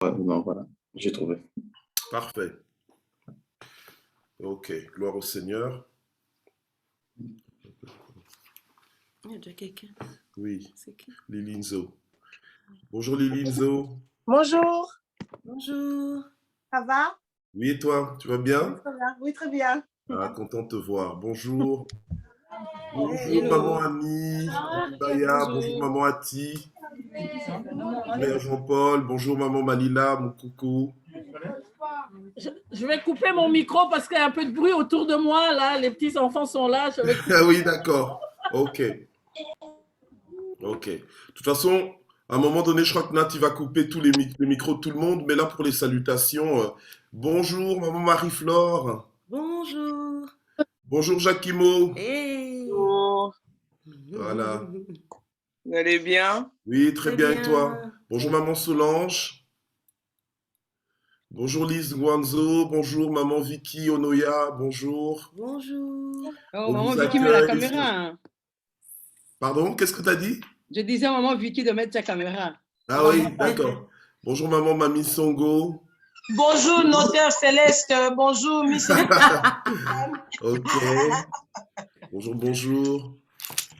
Ouais, non, voilà, j'ai trouvé. Parfait. Ok, gloire au Seigneur. Il y a déjà quelqu'un. Oui, C'est qui? Lilinzo. Bonjour Lilinzo. Bonjour, Bonjour. ça va? Oui, et toi, tu vas Oui, bien? très bien. Oui, très bien. Ah, content de te voir. Bonjour. Bonjour maman Hello. Ami, Baya, bonjour Bonjour. maman Ati, Père Jean-Paul, bonjour maman Malila, mon coucou. Je vais couper mon micro parce qu'il y a un peu de bruit autour de moi. Là, les petits enfants sont là. Je vais couper. Ah oui, d'accord. Ok, ok. De toute façon, à un moment donné, je crois que Nat, il va couper tous les micros de tout le monde, mais là, pour les salutations, bonjour maman Marie-Flore, Bonjour. bonjour Jacquimo. Hey. Bonjour, Voilà. vous allez bien? Oui, très Très bien, et toi? bien. Bonjour maman Solange. Bonjour Lise Guanzo, bonjour maman Vicky Onoya, bonjour. Bonjour. Oh, On maman vous Vicky met la accueille. caméra. Hein. Pardon, qu'est-ce que tu as dit? Je disais à maman Vicky de mettre sa caméra. Ah oui, d'accord. Bonjour maman Mamie Songo. Bonjour, notaire Céleste. Bonjour, Miss. Ok. Bonjour, bonjour.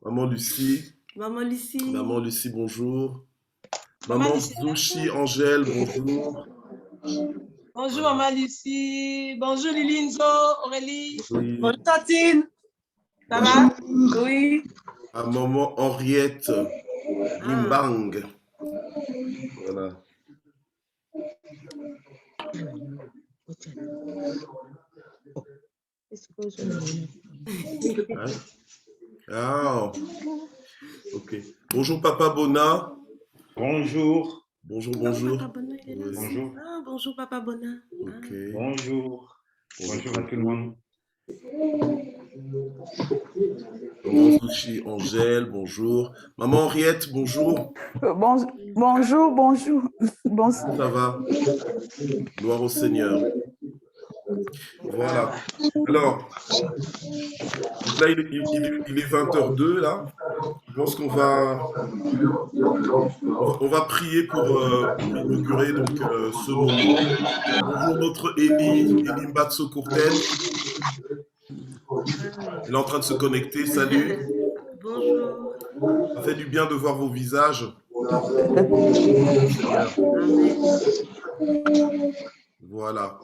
Maman Lucie. Maman Lucie. Maman Lucie, bonjour. Maman Maman Lucie. Zouchi Angèle, bonjour. Bonjour, Voilà. Maman Lucie. Bonjour, Lilinzo, Aurélie. Oui. Bonjour, Tantine. Ça va? Oui. À maman Henriette Limbang. Voilà. Hein? Ah, ok. Bonjour Papa Bona. Bonjour. Bonjour, Oh, bonjour. Papa Bona, il est là Oui. aussi. Bonjour. Ah, bonjour, Papa Bona. Ok. Bonjour. Bonjour à tout le monde. Maman Zouchi Angèle, bonjour. Maman Henriette, bonjour. Bonjour, bonjour. Bonsoir. Ça va? Gloire au Seigneur. Voilà. Alors, donc là, il est 20h02, là. Je pense qu'on va prier pour inaugurer donc, ce moment. Bonjour notre Elie Mbatso Courten. Il est en train de se connecter. Salut. Bonjour. Ça fait du bien de voir vos visages. Seigneur. Amen. Voilà.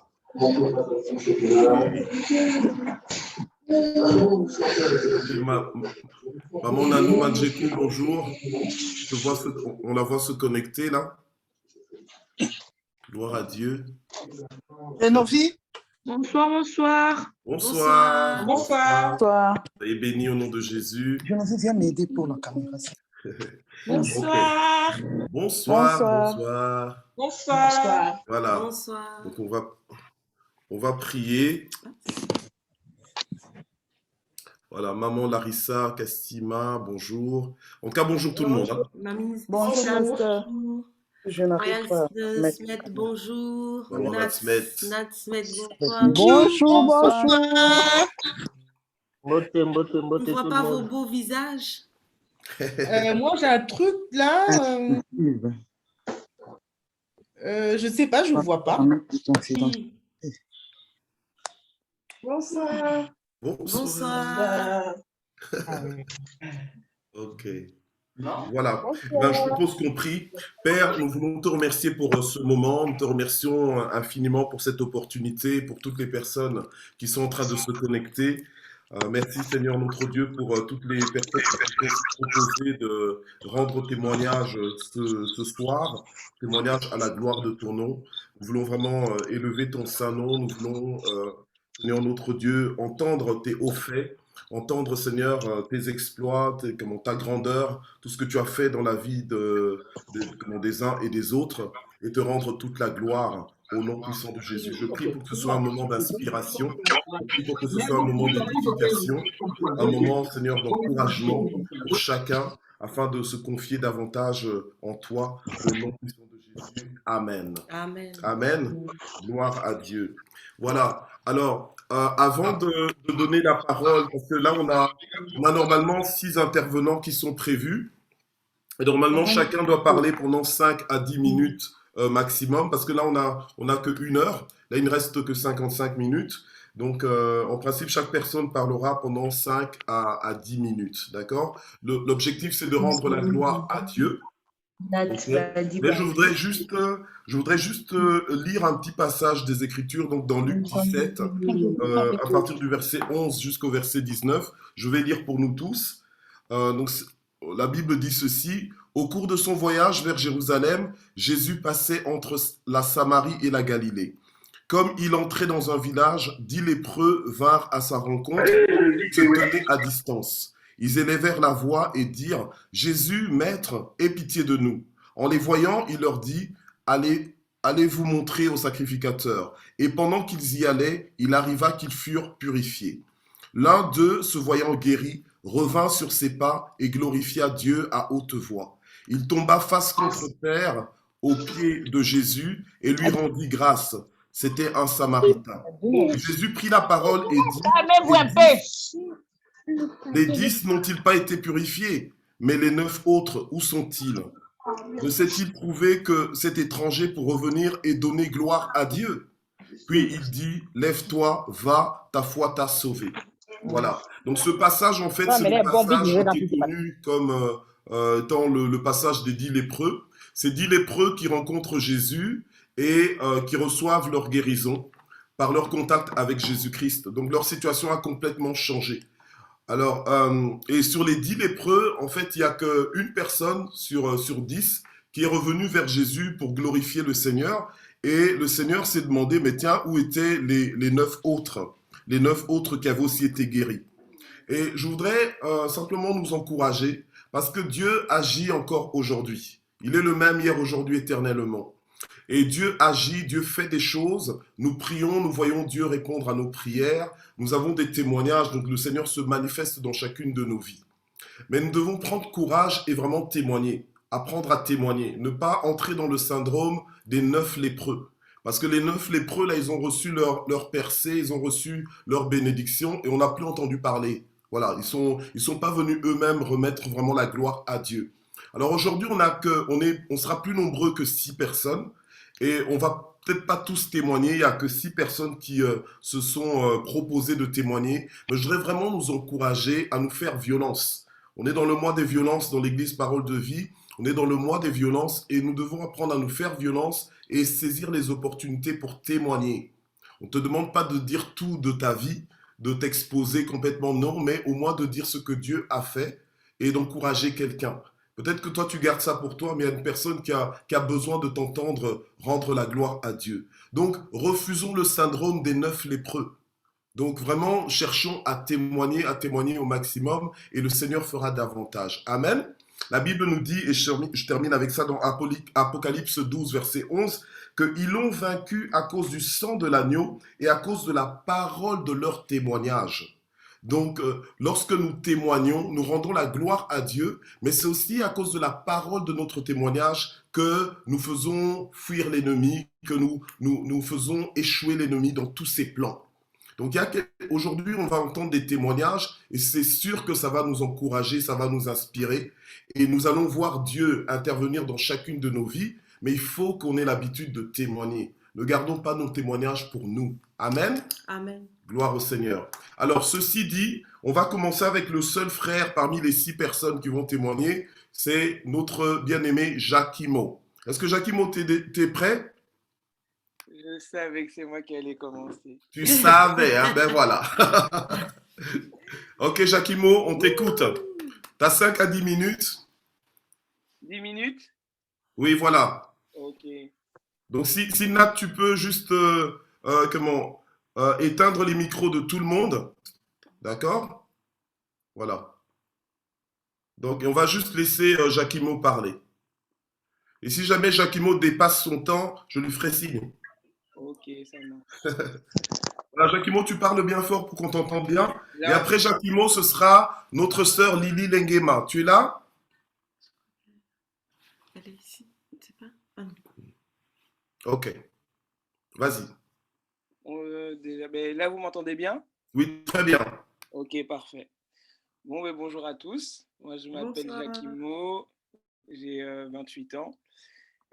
Maman Nanou Manjekou, bonjour. On la voit se connecter là. Gloire à Dieu. Et nos filles? Bonsoir, bonsoir. Bonsoir. Bonsoir. Bonsoir. Soyez bénis au nom de Jésus. Je nous viens m'aider pour la caméra. Bonsoir. Bonsoir. Bonsoir. Bonsoir. Bonsoir. Voilà. Bonsoir. Donc on va prier. Voilà, maman Larissa Castima, bonjour. En tout cas, bonjour tout le monde. Hein. Mamie Bonjour, Sina, pasteur. bonjour. Je n'arrive pas à Royal mettre. Smet, bonjour. Maman Natsmet. Nat Smet, bonsoir. Bonjour, bonjour. Mbote, mbote, On mbote ne voit tout pas le vos monde. beaux visages. Moi, j'ai un truc là. Je sais pas, je ne vois pas. Si. Bonsoir. Bonsoir. Ok. Voilà. Ben, je propose qu'on prie. Père, nous voulons te remercier pour ce moment. Nous te remercions infiniment pour cette opportunité, pour toutes les personnes qui sont en train de se connecter. Merci Seigneur notre Dieu pour toutes les personnes qui sont proposées de rendre témoignage ce soir, témoignage à la gloire de ton nom. Nous voulons vraiment élever ton saint nom. Nous voulons, Seigneur notre Dieu, entendre tes hauts faits, entendre Seigneur tes exploits, ta grandeur, tout ce que tu as fait dans la vie des uns et des autres, et te rendre toute la gloire au nom puissant de Jésus. Je prie pour que ce soit un moment d'inspiration, je prie pour que ce soit un moment d'édification, un moment, Seigneur, d'encouragement pour chacun, afin de se confier davantage en toi, au nom puissant de Jésus. Amen. Amen. Amen. Gloire à Dieu. Voilà. Alors, avant de donner la parole, parce que là, on a normalement 6 intervenants qui sont prévus. Et normalement, chacun doit parler pendant 5 à 10 minutes maximum, parce que là, on a que 1 heure. Là, il ne reste que 55 minutes. Donc, en principe, chaque personne parlera pendant 5 à 10 minutes. D'accord? L'objectif, c'est de rendre la gloire à Dieu. Ok. Mais je voudrais juste lire un petit passage des Écritures, donc dans Luc 17, à partir du verset 11 jusqu'au verset 19. Je vais lire pour nous tous. La Bible dit ceci. Au cours de son voyage vers Jérusalem, Jésus passait entre la Samarie et la Galilée. Comme il entrait dans un village, 10 lépreux vinrent à sa rencontre, se tenaient à distance. Ils élevèrent la voix et dirent « Jésus, Maître, aie pitié de nous ». En les voyant, il leur dit « Allez vous montrer au sacrificateur ». Et pendant qu'ils y allaient, il arriva qu'ils furent purifiés. L'un d'eux, se voyant guéri, revint sur ses pas et glorifia Dieu à haute voix. Il tomba face contre terre aux pieds de Jésus et lui rendit grâce. C'était un Samaritain. Jésus prit la parole et dit « Les 10 n'ont-ils pas été purifiés? Mais les 9 autres, où sont-ils? Ne s'est-il prouvé que cet étranger pour revenir et donner gloire à Dieu? » Puis il dit « Lève-toi, va, ta foi t'a sauvé. » Voilà. Donc ce passage, en fait, c'est le passage qui est connu comme étant le passage des 10 lépreux. C'est 10 lépreux qui rencontrent Jésus et qui reçoivent leur guérison par leur contact avec Jésus-Christ. Donc leur situation a complètement changé. Alors, et sur les 10 lépreux, en fait, il n'y a qu'une personne sur 10 qui est revenue vers Jésus pour glorifier le Seigneur. Et le Seigneur s'est demandé, mais tiens, où étaient les 9 autres? Les 9 autres qui avaient aussi été guéris. Et je voudrais simplement nous encourager parce que Dieu agit encore aujourd'hui. Il est le même hier, aujourd'hui, éternellement. Et Dieu agit, Dieu fait des choses. Nous prions, nous voyons Dieu répondre à nos prières. Nous avons des témoignages, donc le Seigneur se manifeste dans chacune de nos vies. Mais nous devons prendre courage et vraiment témoigner, apprendre à témoigner, ne pas entrer dans le syndrome des 9 lépreux. Parce que les 9 lépreux, là, ils ont reçu leur percée, ils ont reçu leur bénédiction et on n'a plus entendu parler. Voilà, ils sont pas venus eux-mêmes remettre vraiment la gloire à Dieu. Alors aujourd'hui, on sera plus nombreux que 6 personnes et on va peut-être pas tous témoigner. Il y a que 6 personnes qui se sont proposées de témoigner. Mais je voudrais vraiment nous encourager à nous faire violence. On est dans le mois des violences dans l'église Parole de Vie. On est dans le mois des violences et nous devons apprendre à nous faire violence et saisir les opportunités pour témoigner. On ne te demande pas de dire tout de ta vie, de t'exposer complètement, non, mais au moins de dire ce que Dieu a fait et d'encourager quelqu'un. Peut-être que toi, tu gardes ça pour toi, mais il y a une personne qui a besoin de t'entendre rendre la gloire à Dieu. Donc, refusons le syndrome des 9 lépreux. Donc, vraiment, cherchons à témoigner au maximum et le Seigneur fera davantage. Amen. La Bible nous dit, et je termine avec ça dans Apocalypse 12, verset 11, qu'ils l'ont vaincu à cause du sang de l'agneau et à cause de la parole de leur témoignage. Donc, lorsque nous témoignons, nous rendons la gloire à Dieu, mais c'est aussi à cause de la parole de notre témoignage que nous faisons fuir l'ennemi, que nous faisons échouer l'ennemi dans tous ses plans. Donc, aujourd'hui, on va entendre des témoignages et c'est sûr que ça va nous encourager, ça va nous inspirer et nous allons voir Dieu intervenir dans chacune de nos vies, mais il faut qu'on ait l'habitude de témoigner. Ne gardons pas nos témoignages pour nous. Amen. Amen. Gloire au Seigneur. Alors, ceci dit, on va commencer avec le seul frère parmi les 6 personnes qui vont témoigner. C'est notre bien-aimé Jacquimo. Est-ce que Jacquimo, t'es prêt? Je savais que c'est moi qui allais commencer. Tu savais, hein? Ben voilà. Ok, Jacquimo, on t'écoute. T'as 5 à 10 minutes. 10 minutes? Oui, voilà. Ok. Donc, si Nat, tu peux juste éteindre les micros de tout le monde. D'accord? Voilà. Donc, on va juste laisser Jacquimo parler. Et si jamais Jacquimo dépasse son temps, je lui ferai signe. Ok, ça marche. Voilà, Jacquimo, tu parles bien fort pour qu'on t'entende bien. Là, et après Jacquimo, ce sera notre sœur Lily Lenguema. Tu es là? Elle est ici. C'est pas... Ah non. Ok. Vas-y. Là, vous m'entendez bien? Oui, très bien. Ok, parfait. Bon, bonjour à tous. Moi, je m'appelle Jacquimo. J'ai 28 ans.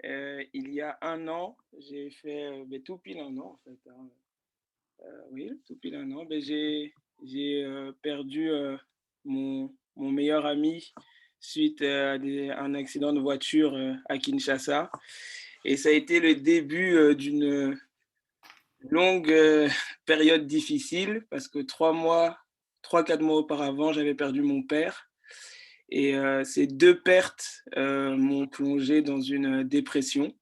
il y a un an, j'ai fait tout pile un an en fait. Hein. Oui, tout pile un an. J'ai perdu mon meilleur ami suite à un accident de voiture à Kinshasa. Et ça a été le début d'une longue période difficile parce que 3-4 mois auparavant, j'avais perdu mon père. Et ces deux pertes m'ont plongé dans une dépression.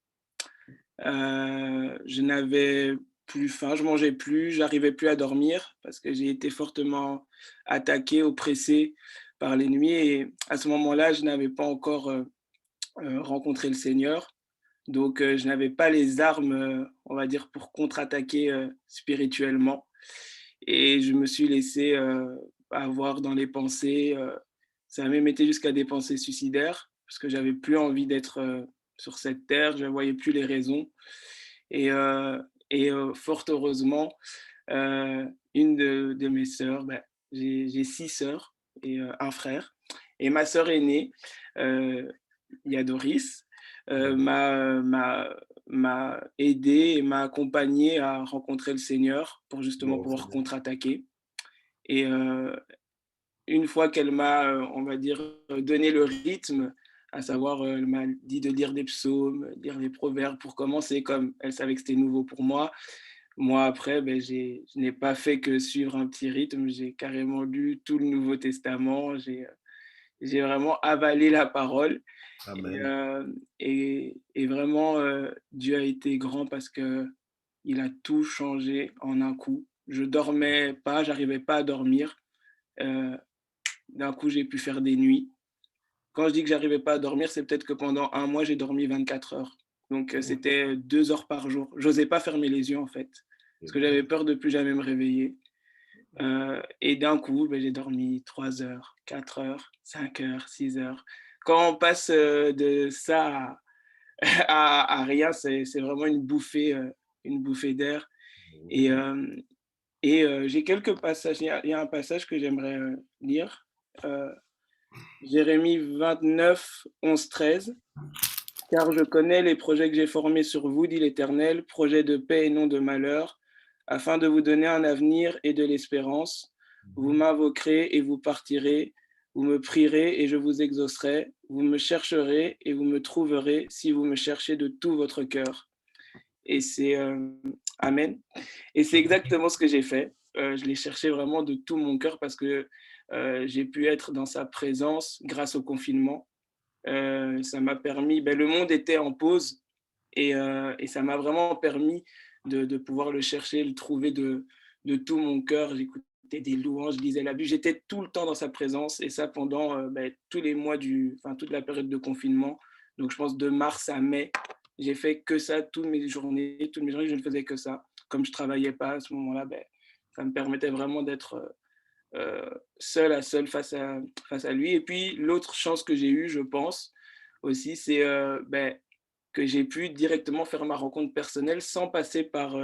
Je n'avais plus faim, je mangeais plus, j'arrivais plus à dormir parce que j'ai été fortement attaqué, oppressé par l'ennemi. Et à ce moment-là, je n'avais pas encore rencontré le Seigneur. Donc, je n'avais pas les armes, on va dire, pour contre-attaquer spirituellement. Et je me suis laissé avoir dans les pensées. Ça a même été jusqu'à des pensées suicidaires parce que j'avais plus envie d'être sur cette terre. Je ne voyais plus les raisons. Et fort heureusement, une de mes sœurs, j'ai 6 sœurs et un frère. Et ma sœur aînée, Yadoris, m'a aidé et m'a accompagné à rencontrer le Seigneur pour justement pouvoir contre-attaquer. Et une fois qu'elle m'a, on va dire, donné le rythme, à savoir, elle m'a dit de lire des psaumes, lire des proverbes pour commencer, comme elle savait que c'était nouveau pour moi. Moi, après, je n'ai pas fait que suivre un petit rythme, j'ai carrément lu tout le Nouveau Testament, j'ai vraiment avalé la parole. Et vraiment, Dieu a été grand parce qu'il a tout changé en un coup. Je dormais pas, j'arrivais pas à dormir. D'un coup, j'ai pu faire des nuits. Quand je dis que j'arrivais pas à dormir, c'est peut-être que pendant un mois, j'ai dormi 24 heures. Donc, c'était 2 heures par jour. J'osais pas fermer les yeux, en fait, parce que j'avais peur de plus jamais me réveiller. Et d'un coup, j'ai dormi 3 heures, 4 heures, 5 heures, 6 heures. Quand on passe de ça à rien, c'est vraiment une bouffée d'air. Et j'ai quelques passages. Il y a un passage que j'aimerais lire. Jérémie 29, 11, 13. « Car je connais les projets que j'ai formés sur vous, dit l'Éternel, projets de paix et non de malheur, afin de vous donner un avenir et de l'espérance. Vous m'invoquerez et vous partirez, vous me prierez et je vous exaucerai, vous me chercherez et vous me trouverez si vous me cherchez de tout votre cœur. » Et c'est Amen. Et c'est exactement ce que j'ai fait. Je l'ai cherché vraiment de tout mon cœur parce que j'ai pu être dans sa présence grâce au confinement. Ça m'a permis, le monde était en pause et ça m'a vraiment permis de pouvoir le chercher, le trouver de tout mon cœur. J'écoutais des louanges, je lisais la Bible, j'étais tout le temps dans sa présence et ça pendant tous les mois, toute la période de confinement. Donc je pense de mars à mai, j'ai fait que ça toutes mes journées, je ne faisais que ça. Comme je ne travaillais pas à ce moment-là, ça me permettait vraiment d'être seul à seul face à lui. Et puis l'autre chance que j'ai eue, je pense aussi, c'est que j'ai pu directement faire ma rencontre personnelle sans passer par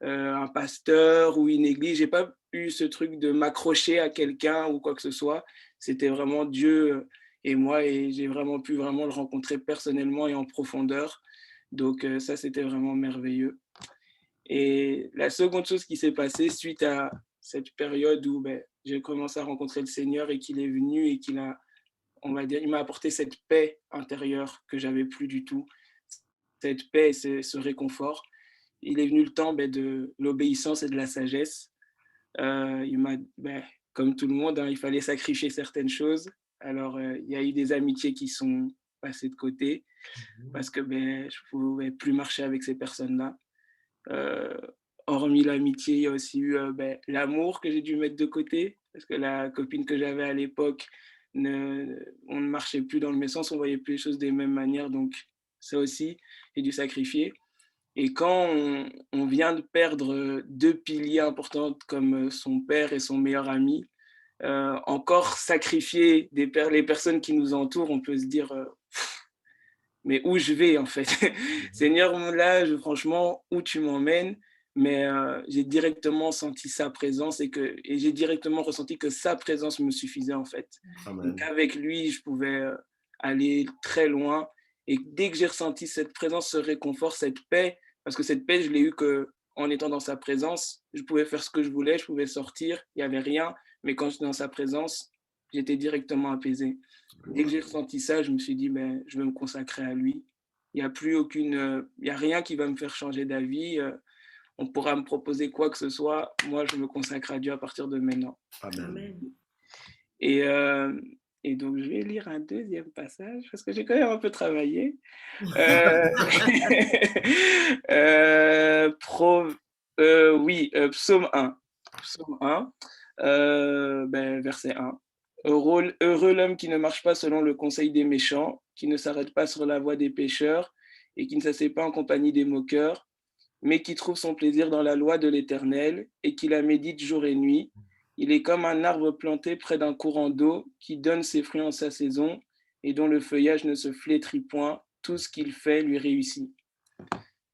un pasteur ou une église. J'ai pas eu ce truc de m'accrocher à quelqu'un ou quoi que ce soit. C'était vraiment Dieu et moi, et j'ai vraiment pu le rencontrer personnellement et en profondeur. Donc ça, c'était vraiment merveilleux. Et la seconde chose qui s'est passée suite à cette période où j'ai commencé à rencontrer le Seigneur et qu'il est venu et qu'il a, on va dire, il m'a apporté cette paix intérieure que j'avais plus du tout, cette paix et ce réconfort. Il est venu le temps de l'obéissance et de la sagesse. Il m'a, comme tout le monde, il fallait sacrifier certaines choses. Alors, il y a eu des amitiés qui sont passées de côté parce que je ne pouvais plus marcher avec ces personnes-là. Hormis l'amitié, il y a aussi eu l'amour que j'ai dû mettre de côté parce que la copine que j'avais à l'époque, on ne marchait plus dans le même sens, on ne voyait plus les choses des mêmes manières. Donc, ça aussi, j'ai dû sacrifier. Et quand on vient de perdre 2 piliers importants comme son père et son meilleur ami, encore sacrifier les personnes qui nous entourent, on peut se dire mais où je vais en fait? Seigneur, là, franchement, où tu m'emmènes? Mais j'ai directement senti sa présence et j'ai directement ressenti que sa présence me suffisait en fait. Amen. Donc avec lui, je pouvais aller très loin Et dès que j'ai ressenti cette présence, ce réconfort, cette paix, parce que cette paix, je l'ai eue qu'en étant dans sa présence, je pouvais faire ce que je voulais, je pouvais sortir, il n'y avait rien, mais quand j'étais dans sa présence, j'étais directement apaisé. Dès que j'ai ressenti ça, je me suis dit, ben, je vais me consacrer à lui. Il n'y a plus il y a rien qui va me faire changer d'avis. On pourra me proposer quoi que ce soit. Moi, je me consacre à Dieu à partir de maintenant. Amen. Et donc, je vais lire un deuxième passage parce que j'ai quand même un peu travaillé. Psaume 1. Psaume 1, verset 1. Heureux l'homme qui ne marche pas selon le conseil des méchants, qui ne s'arrête pas sur la voie des pécheurs et qui ne s'assied pas en compagnie des moqueurs, mais qui trouve son plaisir dans la loi de l'Éternel et qui la médite jour et nuit. Il est comme un arbre planté près d'un courant d'eau qui donne ses fruits en sa saison et dont le feuillage ne se flétrit point. Tout ce qu'il fait lui réussit.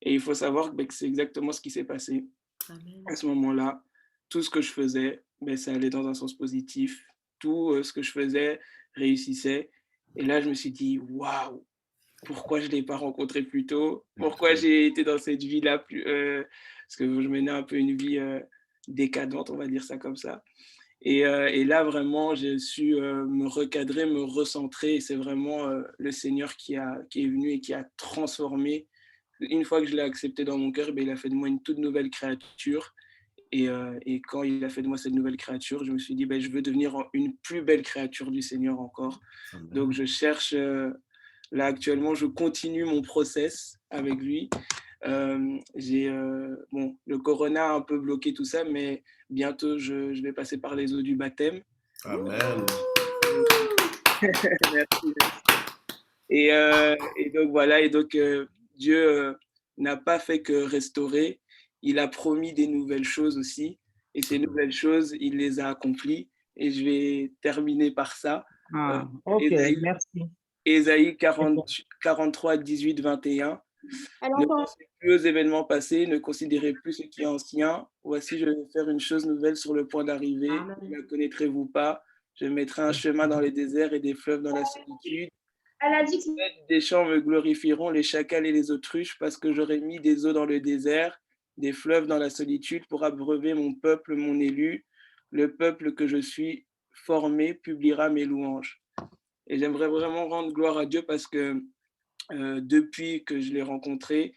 Et il faut savoir que c'est exactement ce qui s'est passé. Amen. À ce moment-là. Tout ce que je faisais, ça allait dans un sens positif. Tout ce que je faisais réussissait. Et là, je me suis dit, waouh, pourquoi je ne l'ai pas rencontré plus tôt? Pourquoi j'ai été dans cette vie-là parce que je menais un peu une vie décadente, on va dire ça comme ça. Et là, vraiment, j'ai su me recadrer, me recentrer. Et c'est vraiment le Seigneur qui est venu et qui a transformé. Une fois que je l'ai accepté dans mon cœur, il a fait de moi une toute nouvelle créature. Et quand il a fait de moi cette nouvelle créature, je me suis dit, je veux devenir une plus belle créature du Seigneur encore. Amen. Donc, je cherche, là actuellement, je continue mon process avec lui. Le corona a un peu bloqué tout ça, mais bientôt, je vais passer par les eaux du baptême. Amen. Merci. Et donc, voilà, Dieu n'a pas fait que restaurer. Il a promis des nouvelles choses aussi. Et ces nouvelles choses, il les a accomplies. Et je vais terminer par ça. Merci. Ésaïe 43, 18, 21. Ne pensez plus aux événements passés, ne considérez plus ce qui est ancien. Voici, je vais faire une chose nouvelle sur le point d'arriver. Ne la connaîtrez-vous pas? Je mettrai un chemin dans les déserts et des fleuves dans la solitude. Des champs me glorifieront, les chacals et les autruches, parce que j'aurai mis des eaux dans le désert, des fleuves dans la solitude pour abreuver mon peuple, mon élu. Le peuple que je suis formé publiera mes louanges. Et j'aimerais vraiment rendre gloire à Dieu parce que depuis que je l'ai rencontré,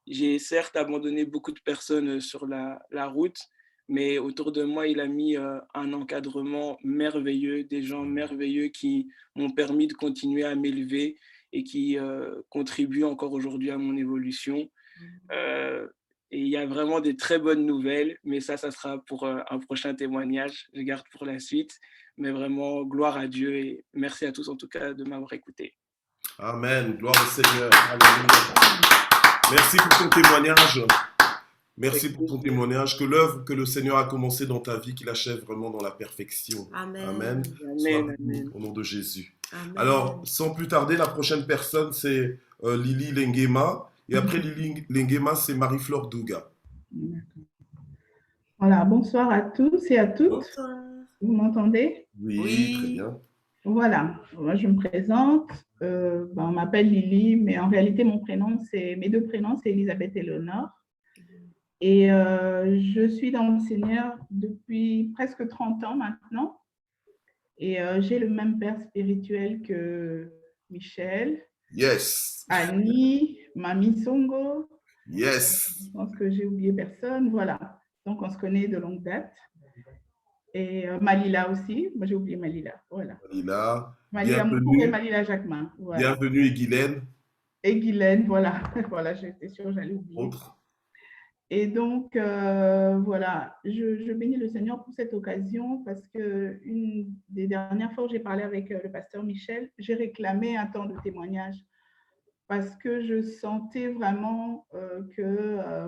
j'ai certes abandonné beaucoup de personnes sur la route, mais autour de moi, il a mis un encadrement merveilleux, des gens merveilleux qui m'ont permis de continuer à m'élever et qui contribuent encore aujourd'hui à mon évolution. Et il y a vraiment des très bonnes nouvelles, mais ça sera pour un prochain témoignage. Je garde pour la suite, mais vraiment, gloire à Dieu et merci à tous en tout cas de m'avoir écouté. Amen. Gloire au Seigneur. Alléluia. Merci pour ton témoignage. Merci pour ton témoignage. Que l'œuvre que le Seigneur a commencé dans ta vie, qu'il achève vraiment dans la perfection. Amen. Amen. Amen. Au nom de Jésus. Amen. Alors, sans plus tarder, la prochaine personne, c'est Lily Lengema. Et après Lily Lengema, c'est Marie-Flore Douga. Voilà, bonsoir à tous et à toutes. Bonsoir. Vous m'entendez? Oui, très bien. Voilà, moi je me présente. On m'appelle Lily, mais en réalité, mes deux prénoms, c'est Elisabeth et Léonore. Et je suis dans le Seigneur depuis presque 30 ans maintenant. Et j'ai le même père spirituel que Michel. Yes. Annie, Mamie Songo. Yes. Je pense que j'ai oublié personne. Voilà. Donc, on se connaît de longue date. Et Malila aussi. Moi, j'ai oublié Malila. Voilà. Malila Moukou et Malila Jacquemin. Voilà. Bienvenue, Guylaine. Et Guylaine, voilà. Voilà, j'étais sûre, j'allais oublier. Et donc, voilà, je bénis le Seigneur pour cette occasion parce qu'une des dernières fois où j'ai parlé avec le pasteur Michel, j'ai réclamé un temps de témoignage parce que je sentais vraiment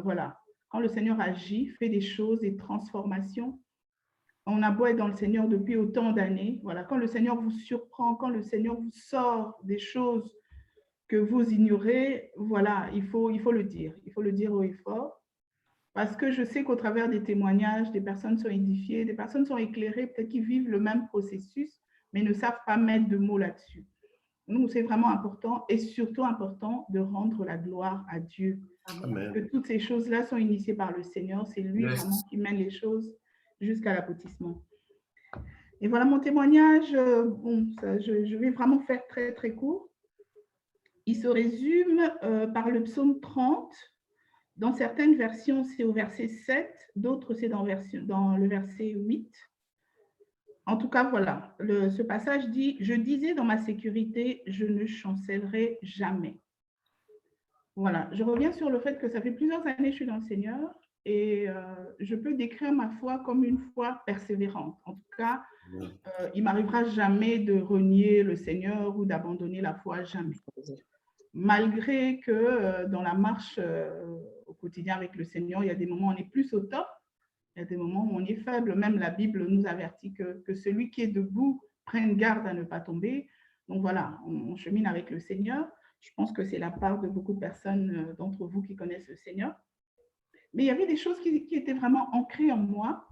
voilà, quand le Seigneur agit, fait des choses, des transformations, on a beau être dans le Seigneur depuis autant d'années, voilà, quand le Seigneur vous surprend, quand le Seigneur vous sort des choses que vous ignorez, voilà, il faut le dire haut et fort. Parce que je sais qu'au travers des témoignages, des personnes sont édifiées, des personnes sont éclairées, peut-être qu'ils vivent le même processus, mais ne savent pas mettre de mots là-dessus. nous, c'est vraiment important et surtout important de rendre la gloire à Dieu. Amen. Que toutes ces choses-là sont initiées par le Seigneur. C'est lui vraiment qui mène les choses jusqu'à l'aboutissement. Et voilà mon témoignage. Bon, je vais vraiment faire très, très court. Il se résume par le psaume 30. Dans certaines versions, c'est au verset 7, d'autres, c'est dans le verset 8. En tout cas, voilà, ce passage dit « Je disais dans ma sécurité, je ne chancellerai jamais ». Voilà, je reviens sur le fait que ça fait plusieurs années que je suis dans le Seigneur et je peux décrire ma foi comme une foi persévérante. En tout cas, il ne m'arrivera jamais de renier le Seigneur ou d'abandonner la foi, jamais. Malgré que dans la marche au quotidien avec le Seigneur, il y a des moments où on est plus au top, il y a des moments où on est faible. Même la Bible nous avertit que celui qui est debout prenne garde à ne pas tomber. Donc voilà, on chemine avec le Seigneur. Je pense que c'est la part de beaucoup de personnes d'entre vous qui connaissent le Seigneur. Mais il y avait des choses qui étaient vraiment ancrées en moi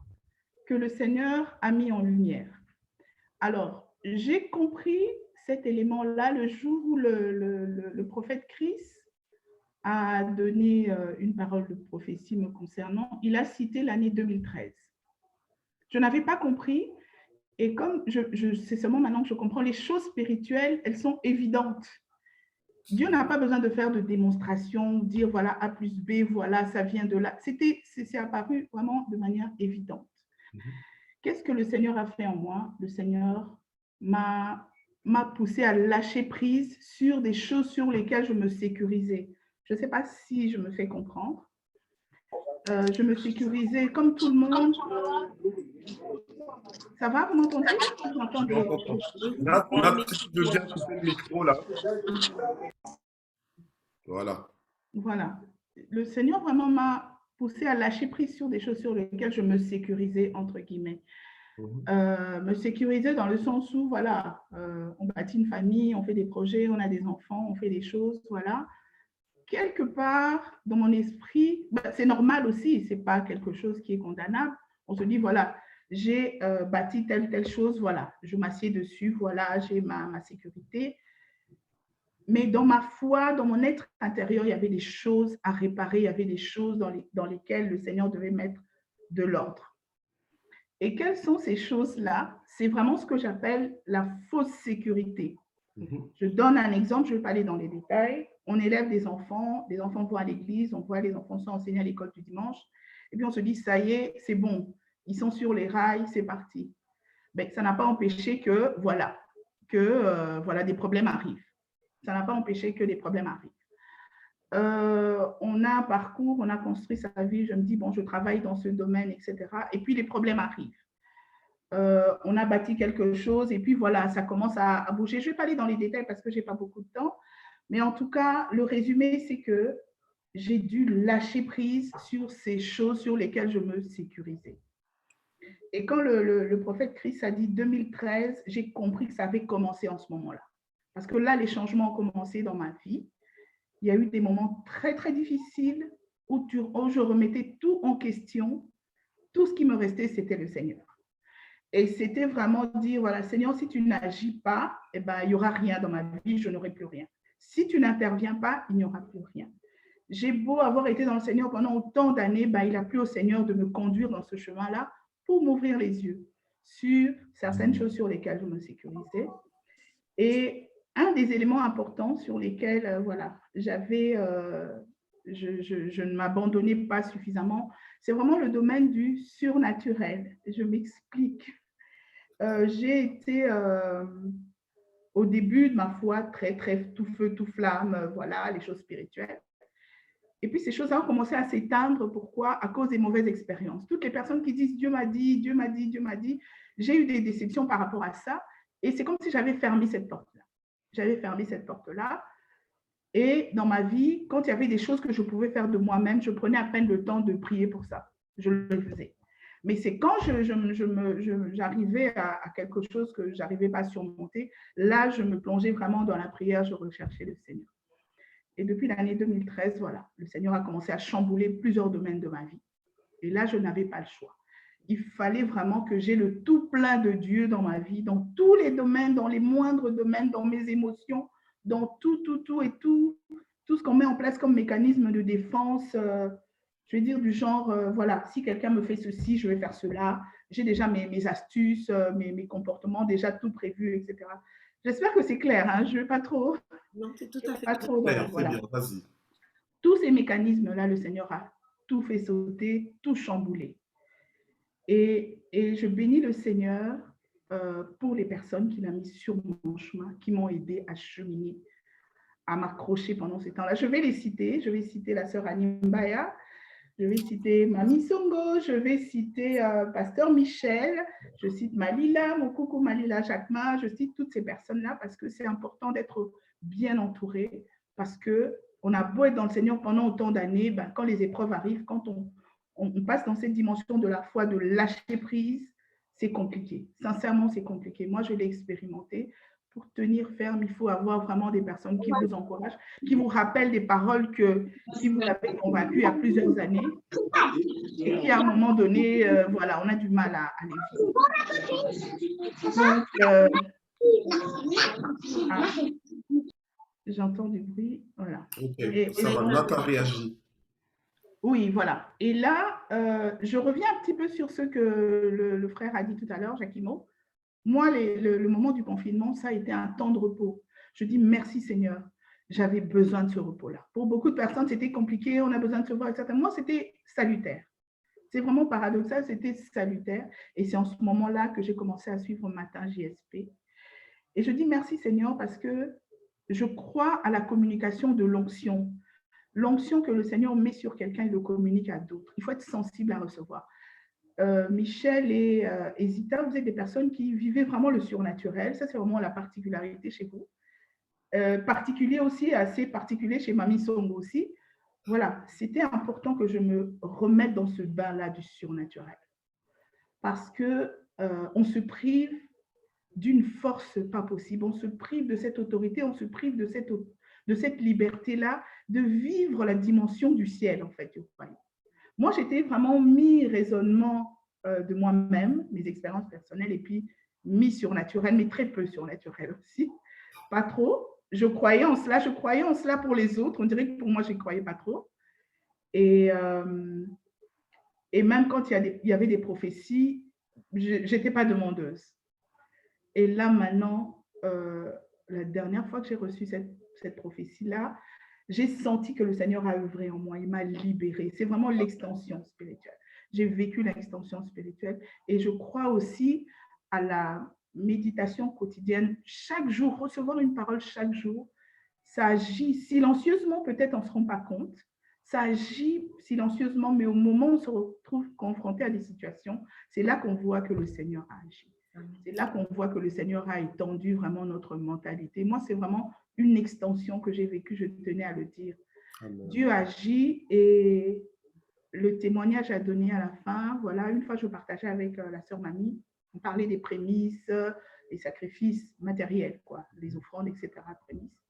que le Seigneur a mis en lumière. Alors, j'ai compris cet élément-là le jour où le prophète Christ a donné une parole de prophétie me concernant. Il a cité l'année 2013. Je n'avais pas compris et comme c'est seulement maintenant que je comprends, les choses spirituelles, elles sont évidentes. Dieu n'a pas besoin de faire de démonstration, dire voilà A plus B, voilà ça vient de là. C'est apparu vraiment de manière évidente. Qu'est-ce que le Seigneur a fait en moi? Le Seigneur m'a poussé à lâcher prise sur des choses sur lesquelles je me sécurisais. Je ne sais pas si je me fais comprendre. Je me sécurisais comme tout le monde. Ça va, vous m'entendez? Là, tu viens de couper le micro, là. Voilà. Voilà. Le Seigneur vraiment m'a poussé à lâcher prise sur des choses sur lesquelles je me sécurisais, entre guillemets. Me sécuriser dans le sens où, voilà, on bâtit une famille, on fait des projets, on a des enfants, on fait des choses, voilà. Quelque part, dans mon esprit, c'est normal aussi, ce n'est pas quelque chose qui est condamnable. On se dit, voilà, j'ai bâti telle chose, voilà, je m'assieds dessus, voilà, j'ai ma sécurité. Mais dans ma foi, dans mon être intérieur, il y avait des choses à réparer, il y avait des choses dans lesquelles le Seigneur devait mettre de l'ordre. Et quelles sont ces choses-là? C'est vraiment ce que j'appelle la fausse sécurité. Je donne un exemple, je ne vais pas aller dans les détails. On élève des enfants vont à l'église, on voit les enfants sont enseignés à l'école du dimanche, et puis on se dit, ça y est, c'est bon, ils sont sur les rails, c'est parti. Mais ça n'a pas empêché que, voilà, des problèmes arrivent. Ça n'a pas empêché que des problèmes arrivent. On a un parcours, on a construit sa vie, je me dis, bon, je travaille dans ce domaine, etc. Et puis les problèmes arrivent. On a bâti quelque chose et puis voilà, ça commence à bouger. Je ne vais pas aller dans les détails parce que je n'ai pas beaucoup de temps, mais en tout cas, le résumé, c'est que j'ai dû lâcher prise sur ces choses sur lesquelles je me sécurisais. Et quand le prophète Christ a dit 2013, j'ai compris que ça avait commencé en ce moment-là. Parce que là, les changements ont commencé dans ma vie. Il y a eu des moments très, très difficiles où je remettais tout en question. Tout ce qui me restait, c'était le Seigneur. Et c'était vraiment dire, voilà, Seigneur, si tu n'agis pas, eh ben, il n'y aura rien dans ma vie, je n'aurai plus rien. Si tu n'interviens pas, il n'y aura plus rien. J'ai beau avoir été dans le Seigneur pendant autant d'années, ben, il a plu au Seigneur de me conduire dans ce chemin-là pour m'ouvrir les yeux sur certaines choses sur lesquelles je me sécurisais. Et un des éléments importants sur lesquels, voilà, je ne m'abandonnais pas suffisamment, c'est vraiment le domaine du surnaturel. Je m'explique. J'ai été au début de ma foi très, très tout feu, tout flamme, voilà, les choses spirituelles. Et puis ces choses-là ont commencé à s'éteindre. Pourquoi? À cause des mauvaises expériences. Toutes les personnes qui disent Dieu m'a dit, Dieu m'a dit, Dieu m'a dit, j'ai eu des déceptions par rapport à ça. Et c'est comme si j'avais fermé cette porte-là. J'avais fermé cette porte-là. Et dans ma vie, quand il y avait des choses que je pouvais faire de moi-même, je prenais à peine le temps de prier pour ça. Je le faisais. Mais c'est quand j'arrivais à quelque chose que je n'arrivais pas à surmonter, là, je me plongeais vraiment dans la prière, je recherchais le Seigneur. Et depuis l'année 2013, voilà, le Seigneur a commencé à chambouler plusieurs domaines de ma vie. Et là, je n'avais pas le choix. il fallait vraiment que j'ai le tout plein de Dieu dans ma vie, dans tous les domaines, dans les moindres domaines, dans mes émotions, dans tout ce qu'on met en place comme mécanisme de défense, je vais dire du genre, voilà, si quelqu'un me fait ceci, je vais faire cela. J'ai déjà mes astuces, mes comportements déjà tout prévus, etc. J'espère que c'est clair, hein? Je ne vais pas trop… Non, c'est tout à fait clair. Voilà. Bien, vas-y. Tous ces mécanismes-là, le Seigneur a tout fait sauter, tout chamboulé. Et je bénis le Seigneur pour les personnes qu'il a mis sur mon chemin, qui m'ont aidé à cheminer, à m'accrocher pendant ces temps-là. Je vais les citer. Je vais citer la sœur Animbaya, je vais citer Mami Songo, je vais citer Pasteur Michel, je cite Malila, mon coucou Malila Jacquemin, je cite toutes ces personnes-là parce que c'est important d'être bien entouré, parce qu'on a beau être dans le Seigneur pendant autant d'années, ben, quand les épreuves arrivent, quand on passe dans cette dimension de la foi, de lâcher prise, c'est compliqué. Sincèrement, c'est compliqué. Moi, je l'ai expérimenté. Pour tenir ferme, il faut avoir vraiment des personnes qui vous encouragent, qui vous rappellent des paroles qui vous avez convaincu il y a plusieurs années et qui, à un moment donné, voilà, on a du mal à les vivre. Donc, j'entends du bruit, voilà. Ok, ça va, là, tu as réagi. Oui, voilà. Et là, je reviens un petit peu sur ce que le frère a dit tout à l'heure, Jacquimo. Moi, le moment du confinement, ça a été un temps de repos. Je dis merci Seigneur, j'avais besoin de ce repos-là. Pour beaucoup de personnes, c'était compliqué, on a besoin de se voir, etc. Moi, c'était salutaire. C'est vraiment paradoxal, c'était salutaire. Et c'est en ce moment-là que j'ai commencé à suivre Matin JSP. Et je dis merci Seigneur parce que je crois à la communication de l'onction. L'onction que le Seigneur met sur quelqu'un, il le communique à d'autres. Il faut être sensible à recevoir. Michel et Zita, vous êtes des personnes qui vivaient vraiment le surnaturel. Ça, c'est vraiment la particularité chez vous. Particulier aussi, assez particulier chez Mami Songo aussi. Voilà, c'était important que je me remette dans ce bain-là du surnaturel. Parce qu'on se prive d'une force pas possible. On se prive de cette autorité, on se prive de cette liberté-là de vivre la dimension du ciel, en fait. Moi, j'étais vraiment mi-raisonnement de moi-même, mes expériences personnelles, et puis mi-surnaturel, mais très peu surnaturel aussi. Pas trop. Je croyais en cela pour les autres. On dirait que pour moi, je ne croyais pas trop. Et même quand il y avait des prophéties, je n'étais pas demandeuse. Et là, maintenant, la dernière fois que j'ai reçu cette prophétie-là, j'ai senti que le Seigneur a œuvré en moi, il m'a libérée. C'est vraiment l'extension spirituelle. J'ai vécu l'extension spirituelle et je crois aussi à la méditation quotidienne. Chaque jour, recevoir une parole chaque jour, ça agit silencieusement, peut-être on ne se rend pas compte. Ça agit silencieusement, mais au moment où on se retrouve confronté à des situations, c'est là qu'on voit que le Seigneur a agi. C'est là qu'on voit que le Seigneur a étendu vraiment notre mentalité. Moi, c'est vraiment une extension que j'ai vécue, je tenais à le dire. Amen. Dieu agit et le témoignage a donné à la fin. Voilà, une fois, je partageais avec la sœur Mamie, on parlait des prémices, des sacrifices matériels, quoi, les offrandes, etc. Prémices.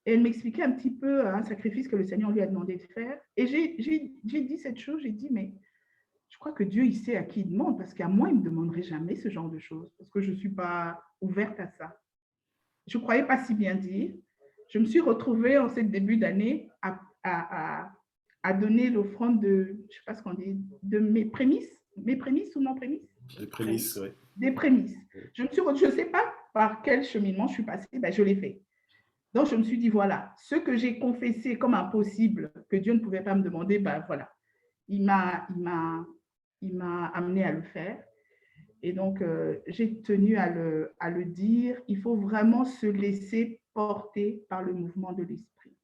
Et elle m'expliquait un petit peu un sacrifice que le Seigneur lui a demandé de faire. Et j'ai dit cette chose, j'ai dit, mais je crois que Dieu, il sait à qui il demande, parce qu'à moi, il ne me demanderait jamais ce genre de choses, parce que je ne suis pas ouverte à ça. Je ne croyais pas si bien dire. Je me suis retrouvée en ce début d'année à donner l'offrande de, je ne sais pas ce qu'on dit, de mes prémices ou non prémices? Des prémices, oui. Des prémices. Je ne sais pas par quel cheminement je suis passée, ben, je l'ai fait. Donc, je me suis dit, voilà, ce que j'ai confessé comme impossible, que Dieu ne pouvait pas me demander, ben voilà, il m'a amené à le faire. Et donc, j'ai tenu à le dire. Il faut vraiment se laisser porter par le mouvement de l'esprit.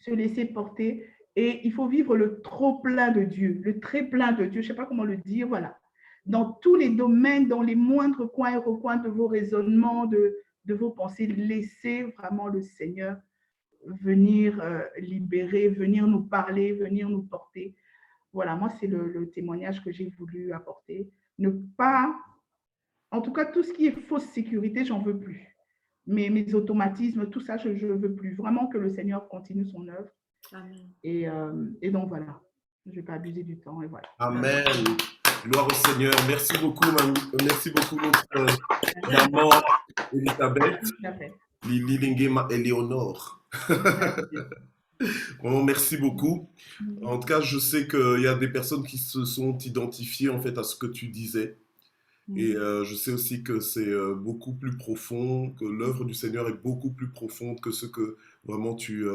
Se laisser porter. Et il faut vivre le trop-plein de Dieu, le très-plein de Dieu. Je ne sais pas comment le dire, voilà. Dans tous les domaines, dans les moindres coins et recoins de vos raisonnements, de vos pensées, laissez vraiment le Seigneur venir libérer, venir nous parler, venir nous porter. Voilà, moi, c'est le témoignage que j'ai voulu apporter. Ne pas, en tout cas, tout ce qui est fausse sécurité, j'en veux plus. Mais mes automatismes, tout ça, je ne veux plus. Vraiment que le Seigneur continue son œuvre. Amen. Et donc, voilà, je ne vais pas abuser du temps. Et voilà. Amen. Gloire au Seigneur. Merci beaucoup, merci beaucoup, notre maman Elisabeth. Lili Lingema Eleonore. Vraiment, merci beaucoup. En tout cas, je sais qu'il y a des personnes qui se sont identifiées en fait à ce que tu disais. Et je sais aussi que c'est beaucoup plus profond, que l'œuvre du Seigneur est beaucoup plus profonde que ce que vraiment tu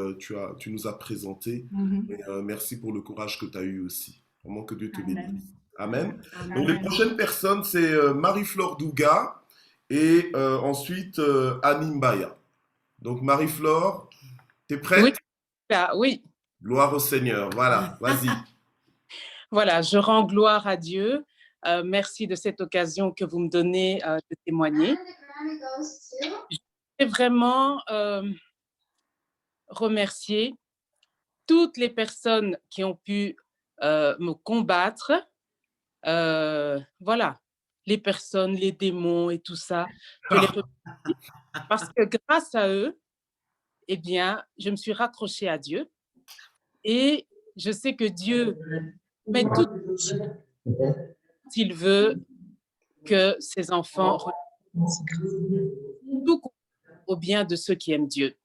nous as présenté. Et, merci pour le courage que tu as eu aussi. Vraiment que Dieu te bénisse. Amen. Donc les prochaines personnes, c'est Marie-Flore Douga et ensuite Annie Mbaya. Donc Marie-Flore, tu es prête? Oui. Oui. Gloire au Seigneur. Voilà, vas-y. Voilà, je rends gloire à Dieu. Merci de cette occasion que vous me donnez de témoigner. Je vais vraiment remercier toutes les personnes qui ont pu me combattre. Voilà, les personnes, les démons et tout ça. Je les remercie parce que grâce à eux, eh bien, je me suis raccrochée à Dieu et je sais que Dieu met tout s'il veut que ses enfants tout au bien de ceux qui aiment Dieu.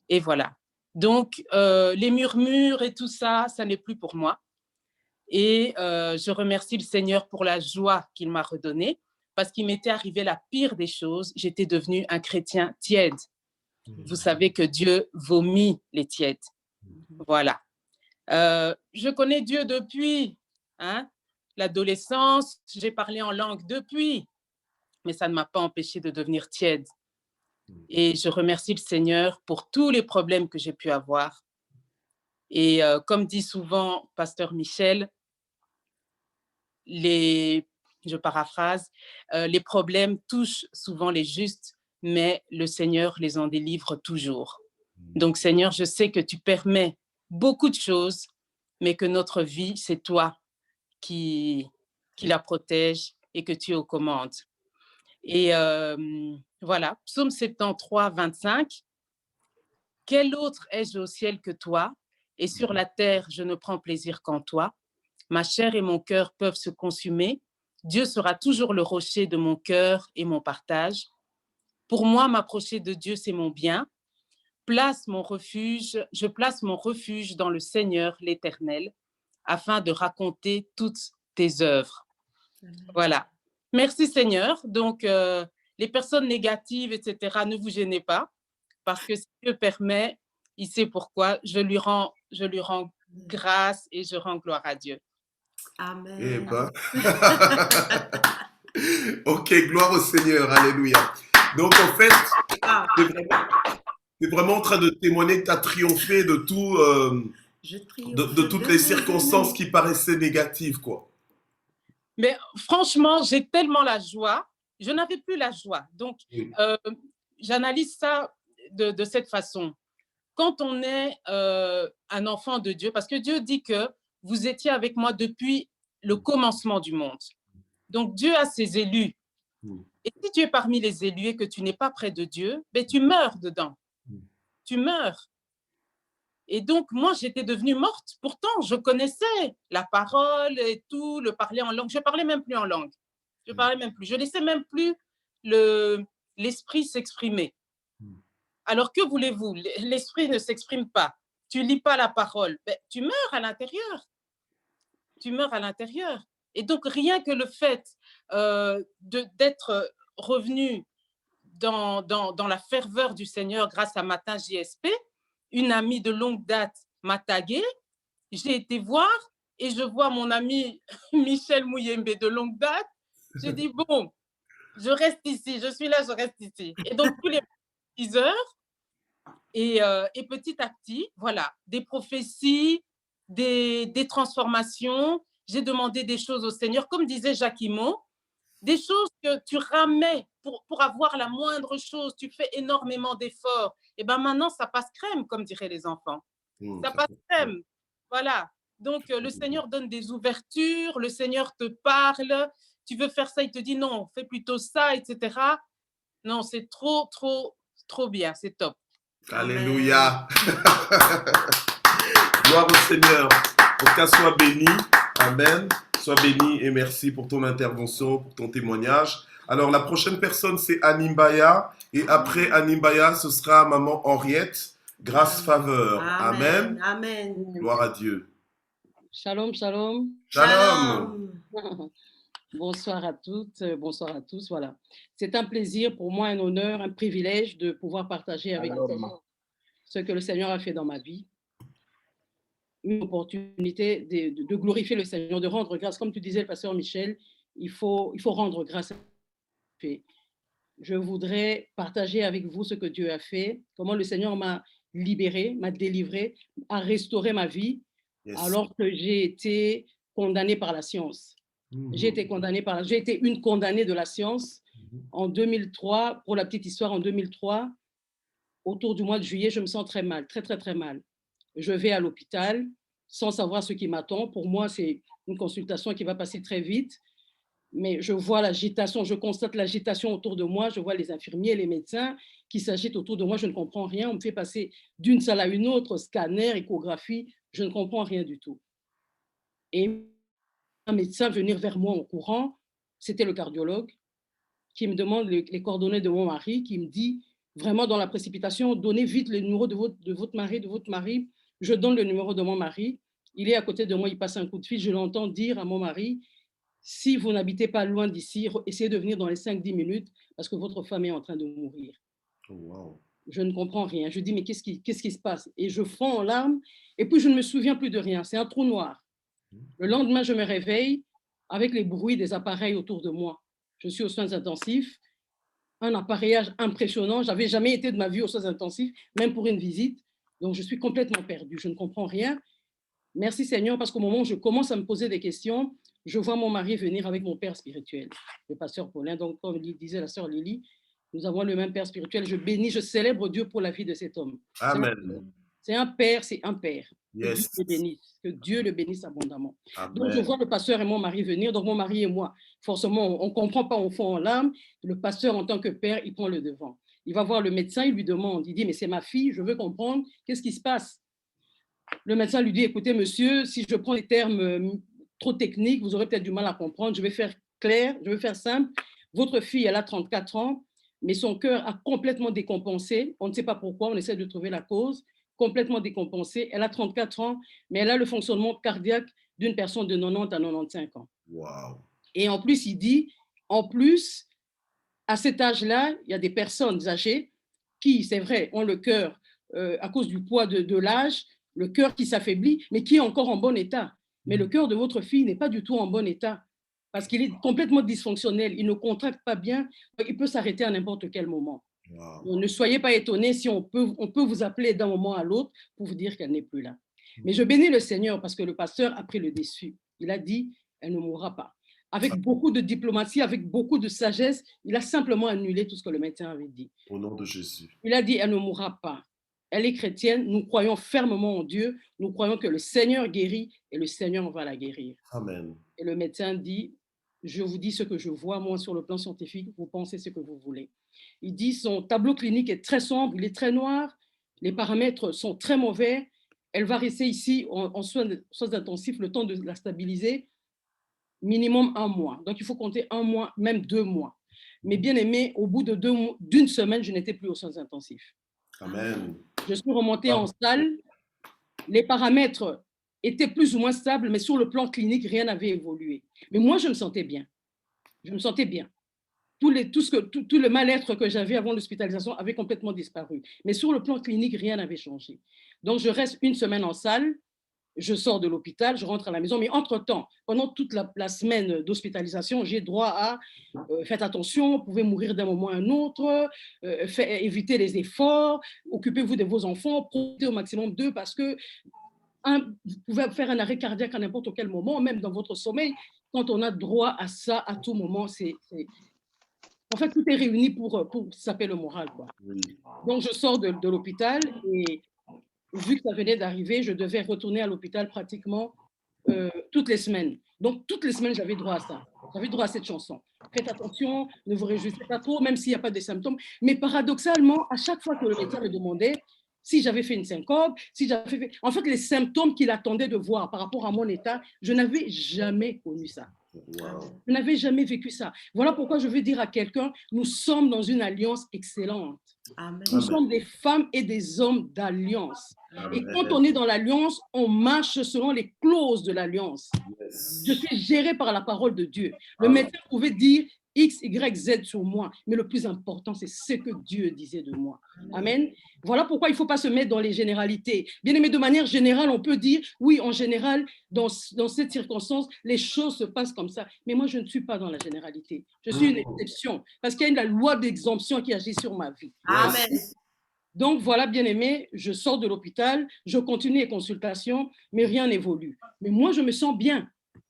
Et voilà. Donc, les murmures et tout ça, ça n'est plus pour moi. Et je remercie le Seigneur pour la joie qu'il m'a redonnée parce qu'il m'était arrivé la pire des choses. J'étais devenue un chrétien tiède. Vous savez que Dieu vomit les tièdes. Voilà. Je connais Dieu depuis l'adolescence. J'ai parlé en langue depuis, mais ça ne m'a pas empêché de devenir tiède. Et je remercie le Seigneur pour tous les problèmes que j'ai pu avoir. Et comme dit souvent Pasteur Michel, je paraphrase, les problèmes touchent souvent les justes, mais le Seigneur les en délivre toujours. Donc Seigneur, je sais que tu permets beaucoup de choses, mais que notre vie, c'est toi qui la protège et que tu es aux commandes. Et voilà, Psaume 73, 25. Quel autre ai-je au ciel que toi? Et sur la terre, je ne prends plaisir qu'en toi. Ma chair et mon cœur peuvent se consumer. Dieu sera toujours le rocher de mon cœur et mon partage. Pour moi, m'approcher de Dieu, c'est mon bien. Je place mon refuge dans le Seigneur, l'Éternel, afin de raconter toutes tes œuvres. Voilà. Merci Seigneur. Donc, les personnes négatives, etc., ne vous gênez pas, parce que si Dieu permet, il sait pourquoi. Je lui rends grâce et je rends gloire à Dieu. Amen. Eh ben. Ok, gloire au Seigneur, alléluia. Donc en fait, tu es vraiment en train de témoigner que tu as triomphé de tout, de toutes les circonstances qui paraissaient négatives, quoi. Mais franchement, j'ai tellement la joie. Je n'avais plus la joie. Donc, j'analyse ça de cette façon. Quand on est un enfant de Dieu, parce que Dieu dit que vous étiez avec moi depuis le commencement du monde. Donc, Dieu a ses élus. Et si tu es parmi les élus et que tu n'es pas près de Dieu, ben, tu meurs dedans. Tu meurs. Et donc, moi, j'étais devenue morte. Pourtant, je connaissais la parole et tout, le parler en langue. Je ne parlais même plus en langue. Je parlais même plus. Je ne laissais même plus l'esprit s'exprimer. Alors, que voulez-vous? L'esprit ne s'exprime pas. Tu ne lis pas la parole. Ben, tu meurs à l'intérieur. Tu meurs à l'intérieur. Et donc, rien que le fait d'être revenu dans la ferveur du Seigneur grâce à Matin JSP, une amie de longue date m'a taguée. J'ai été voir et je vois mon ami Michel Mouyembe de longue date. J'ai dit, bon, je reste ici. Je suis là, je reste ici. Et donc, tous les 6 heures, et petit à petit, voilà, des prophéties, des transformations. J'ai demandé des choses au Seigneur, comme disait Jacques Imon, des choses que tu ramais pour avoir la moindre chose. Tu fais énormément d'efforts. Et bien maintenant, ça passe crème, comme diraient les enfants. Ça passe crème. Voilà. Donc, le Seigneur donne des ouvertures, le Seigneur te parle. Tu veux faire ça, il te dit non, fais plutôt ça, etc. Non, c'est trop bien, c'est top. Alléluia. Gloire au Seigneur. Que soit béni. Amen. Sois béni et merci pour ton intervention, pour ton témoignage. Alors, la prochaine personne, c'est Animbaya. Et après Animbaya, ce sera Maman Henriette. Grâce, faveur. Amen. Amen. Gloire à Dieu. Shalom, shalom. Shalom. Bonsoir à toutes, bonsoir à tous. Voilà. C'est un plaisir pour moi, un honneur, un privilège de pouvoir partager avec vous ce que le Seigneur a fait dans ma vie. Une opportunité de glorifier le Seigneur, de rendre grâce. Comme tu disais, le pasteur Michel, il faut rendre grâce à Dieu. Je voudrais partager avec vous ce que Dieu a fait, comment le Seigneur m'a libéré, m'a délivré, a restauré ma vie, alors que j'ai été condamnée par la science. J'ai été une condamnée de la science en 2003. Pour la petite histoire, en 2003, autour du mois de juillet, je me sens très mal, très, très, très mal. Je vais à l'hôpital sans savoir ce qui m'attend. Pour moi, c'est une consultation qui va passer très vite. Mais je vois l'agitation, je constate l'agitation autour de moi. Je vois les infirmiers, les médecins qui s'agitent autour de moi. Je ne comprends rien. On me fait passer d'une salle à une autre, scanner, échographie. Je ne comprends rien du tout. Et un médecin venir vers moi en courant, c'était le cardiologue, qui me demande les coordonnées de mon mari, qui me dit vraiment dans la précipitation, donnez vite le numéro de votre mari. Je donne le numéro de mon mari. Il est à côté de moi, il passe un coup de fil. Je l'entends dire à mon mari, si vous n'habitez pas loin d'ici, essayez de venir dans les 5-10 minutes parce que votre femme est en train de mourir. Oh, wow. Je ne comprends rien. Je dis, mais qu'est-ce qui se passe? Et je fonds en larmes et puis je ne me souviens plus de rien. C'est un trou noir. Le lendemain, je me réveille avec les bruits des appareils autour de moi. Je suis aux soins intensifs, un appareillage impressionnant. Je n'avais jamais été de ma vie aux soins intensifs, même pour une visite. Donc, je suis complètement perdue. Je ne comprends rien. Merci Seigneur, parce qu'au moment où je commence à me poser des questions, je vois mon mari venir avec mon père spirituel, le pasteur Paulin. Donc, comme disait la sœur Lily, nous avons le même père spirituel. Je bénis, je célèbre Dieu pour la vie de cet homme. Amen. C'est un père, c'est un père. Yes. Que Dieu le bénisse abondamment. Amen. Donc, je vois le pasteur et mon mari venir. Donc, mon mari et moi, forcément, on ne comprend pas, on fond en larmes. Le pasteur, en tant que père, il prend le devant. Il va voir le médecin, il lui demande, il dit, mais c'est ma fille, je veux comprendre, qu'est-ce qui se passe? Le médecin lui dit, écoutez, monsieur, si je prends des termes trop techniques, vous aurez peut-être du mal à comprendre. Je vais faire clair, je vais faire simple. Votre fille, elle a 34 ans, mais son cœur a complètement décompensé. On ne sait pas pourquoi, on essaie de trouver la cause. Complètement décompensée. Elle a 34 ans, mais elle a le fonctionnement cardiaque d'une personne de 90 à 95 ans. Wow. Et en plus, il dit, en plus, à cet âge-là, il y a des personnes âgées qui, c'est vrai, ont le cœur, à cause du poids de l'âge, le cœur qui s'affaiblit, mais qui est encore en bon état. Mais le cœur de votre fille n'est pas du tout en bon état parce qu'il est complètement dysfonctionnel. Il ne contracte pas bien. Il peut s'arrêter à n'importe quel moment. Wow. Ne soyez pas étonnés si on peut vous appeler d'un moment à l'autre pour vous dire qu'elle n'est plus là. Mais je bénis le Seigneur parce que le pasteur a pris le dessus. Il a dit, elle ne mourra pas. Avec beaucoup de diplomatie, avec beaucoup de sagesse, il a simplement annulé tout ce que le médecin avait dit. Au nom de Jésus. Il a dit, elle ne mourra pas. Elle est chrétienne, nous croyons fermement en Dieu, nous croyons que le Seigneur guérit et le Seigneur va la guérir. Amen. Et le médecin dit, je vous dis ce que je vois, moi, sur le plan scientifique, vous pensez ce que vous voulez. Il dit, son tableau clinique est très sombre, il est très noir, les paramètres sont très mauvais, elle va rester ici en soins intensifs le temps de la stabiliser, minimum 1 mois. Donc, il faut compter 1 mois, même 2 mois. Mais bien aimé, au bout d'une semaine, je n'étais plus aux soins intensifs. Amen. Je suis remontée en salle, les paramètres étaient plus ou moins stables, mais sur le plan clinique, rien n'avait évolué. Mais moi, je me sentais bien. Je me sentais bien. Tout le mal-être que j'avais avant l'hospitalisation avait complètement disparu. Mais sur le plan clinique, rien n'avait changé. Donc, je reste 1 semaine en salle, je sors de l'hôpital, je rentre à la maison. Mais entre-temps, pendant toute la semaine d'hospitalisation, j'ai droit à faites attention, vous pouvez mourir d'un moment à un autre, évitez les efforts, occupez-vous de vos enfants, profitez au maximum d'eux parce que vous pouvez faire un arrêt cardiaque à n'importe quel moment, même dans votre sommeil. Quand on a droit à ça à tout moment, en fait, tout est réuni pour saper le moral, quoi. Oui. Donc, je sors de l'hôpital et vu que ça venait d'arriver, je devais retourner à l'hôpital pratiquement toutes les semaines. Donc, toutes les semaines, j'avais droit à ça. J'avais droit à cette chanson. Faites attention, ne vous réjouissez pas trop, même s'il n'y a pas de symptômes. Mais paradoxalement, à chaque fois que le médecin me demandait, si j'avais fait une syncope, si j'avais fait… En fait, les symptômes qu'il attendait de voir par rapport à mon état, je n'avais jamais connu ça. Je n'avais jamais vécu ça. Voilà pourquoi je veux dire à quelqu'un, nous sommes dans une alliance excellente. Amen. Nous sommes des femmes et des hommes d'alliance. Et quand on est dans l'alliance, on marche selon les clauses de l'alliance. Je suis gérée par la parole de Dieu. Le médecin pouvait dire X, Y, Z sur moi, mais le plus important, c'est ce que Dieu disait de moi. Amen. Voilà pourquoi il ne faut pas se mettre dans les généralités. Bien aimé, de manière générale, on peut dire, oui, en général, dans cette circonstance, les choses se passent comme ça. Mais moi, je ne suis pas dans la généralité. Je suis une exception, parce qu'il y a une loi d'exemption qui agit sur ma vie. Amen. Donc, voilà, bien aimé, je sors de l'hôpital, je continue les consultations, mais rien n'évolue. Mais moi, je me sens bien.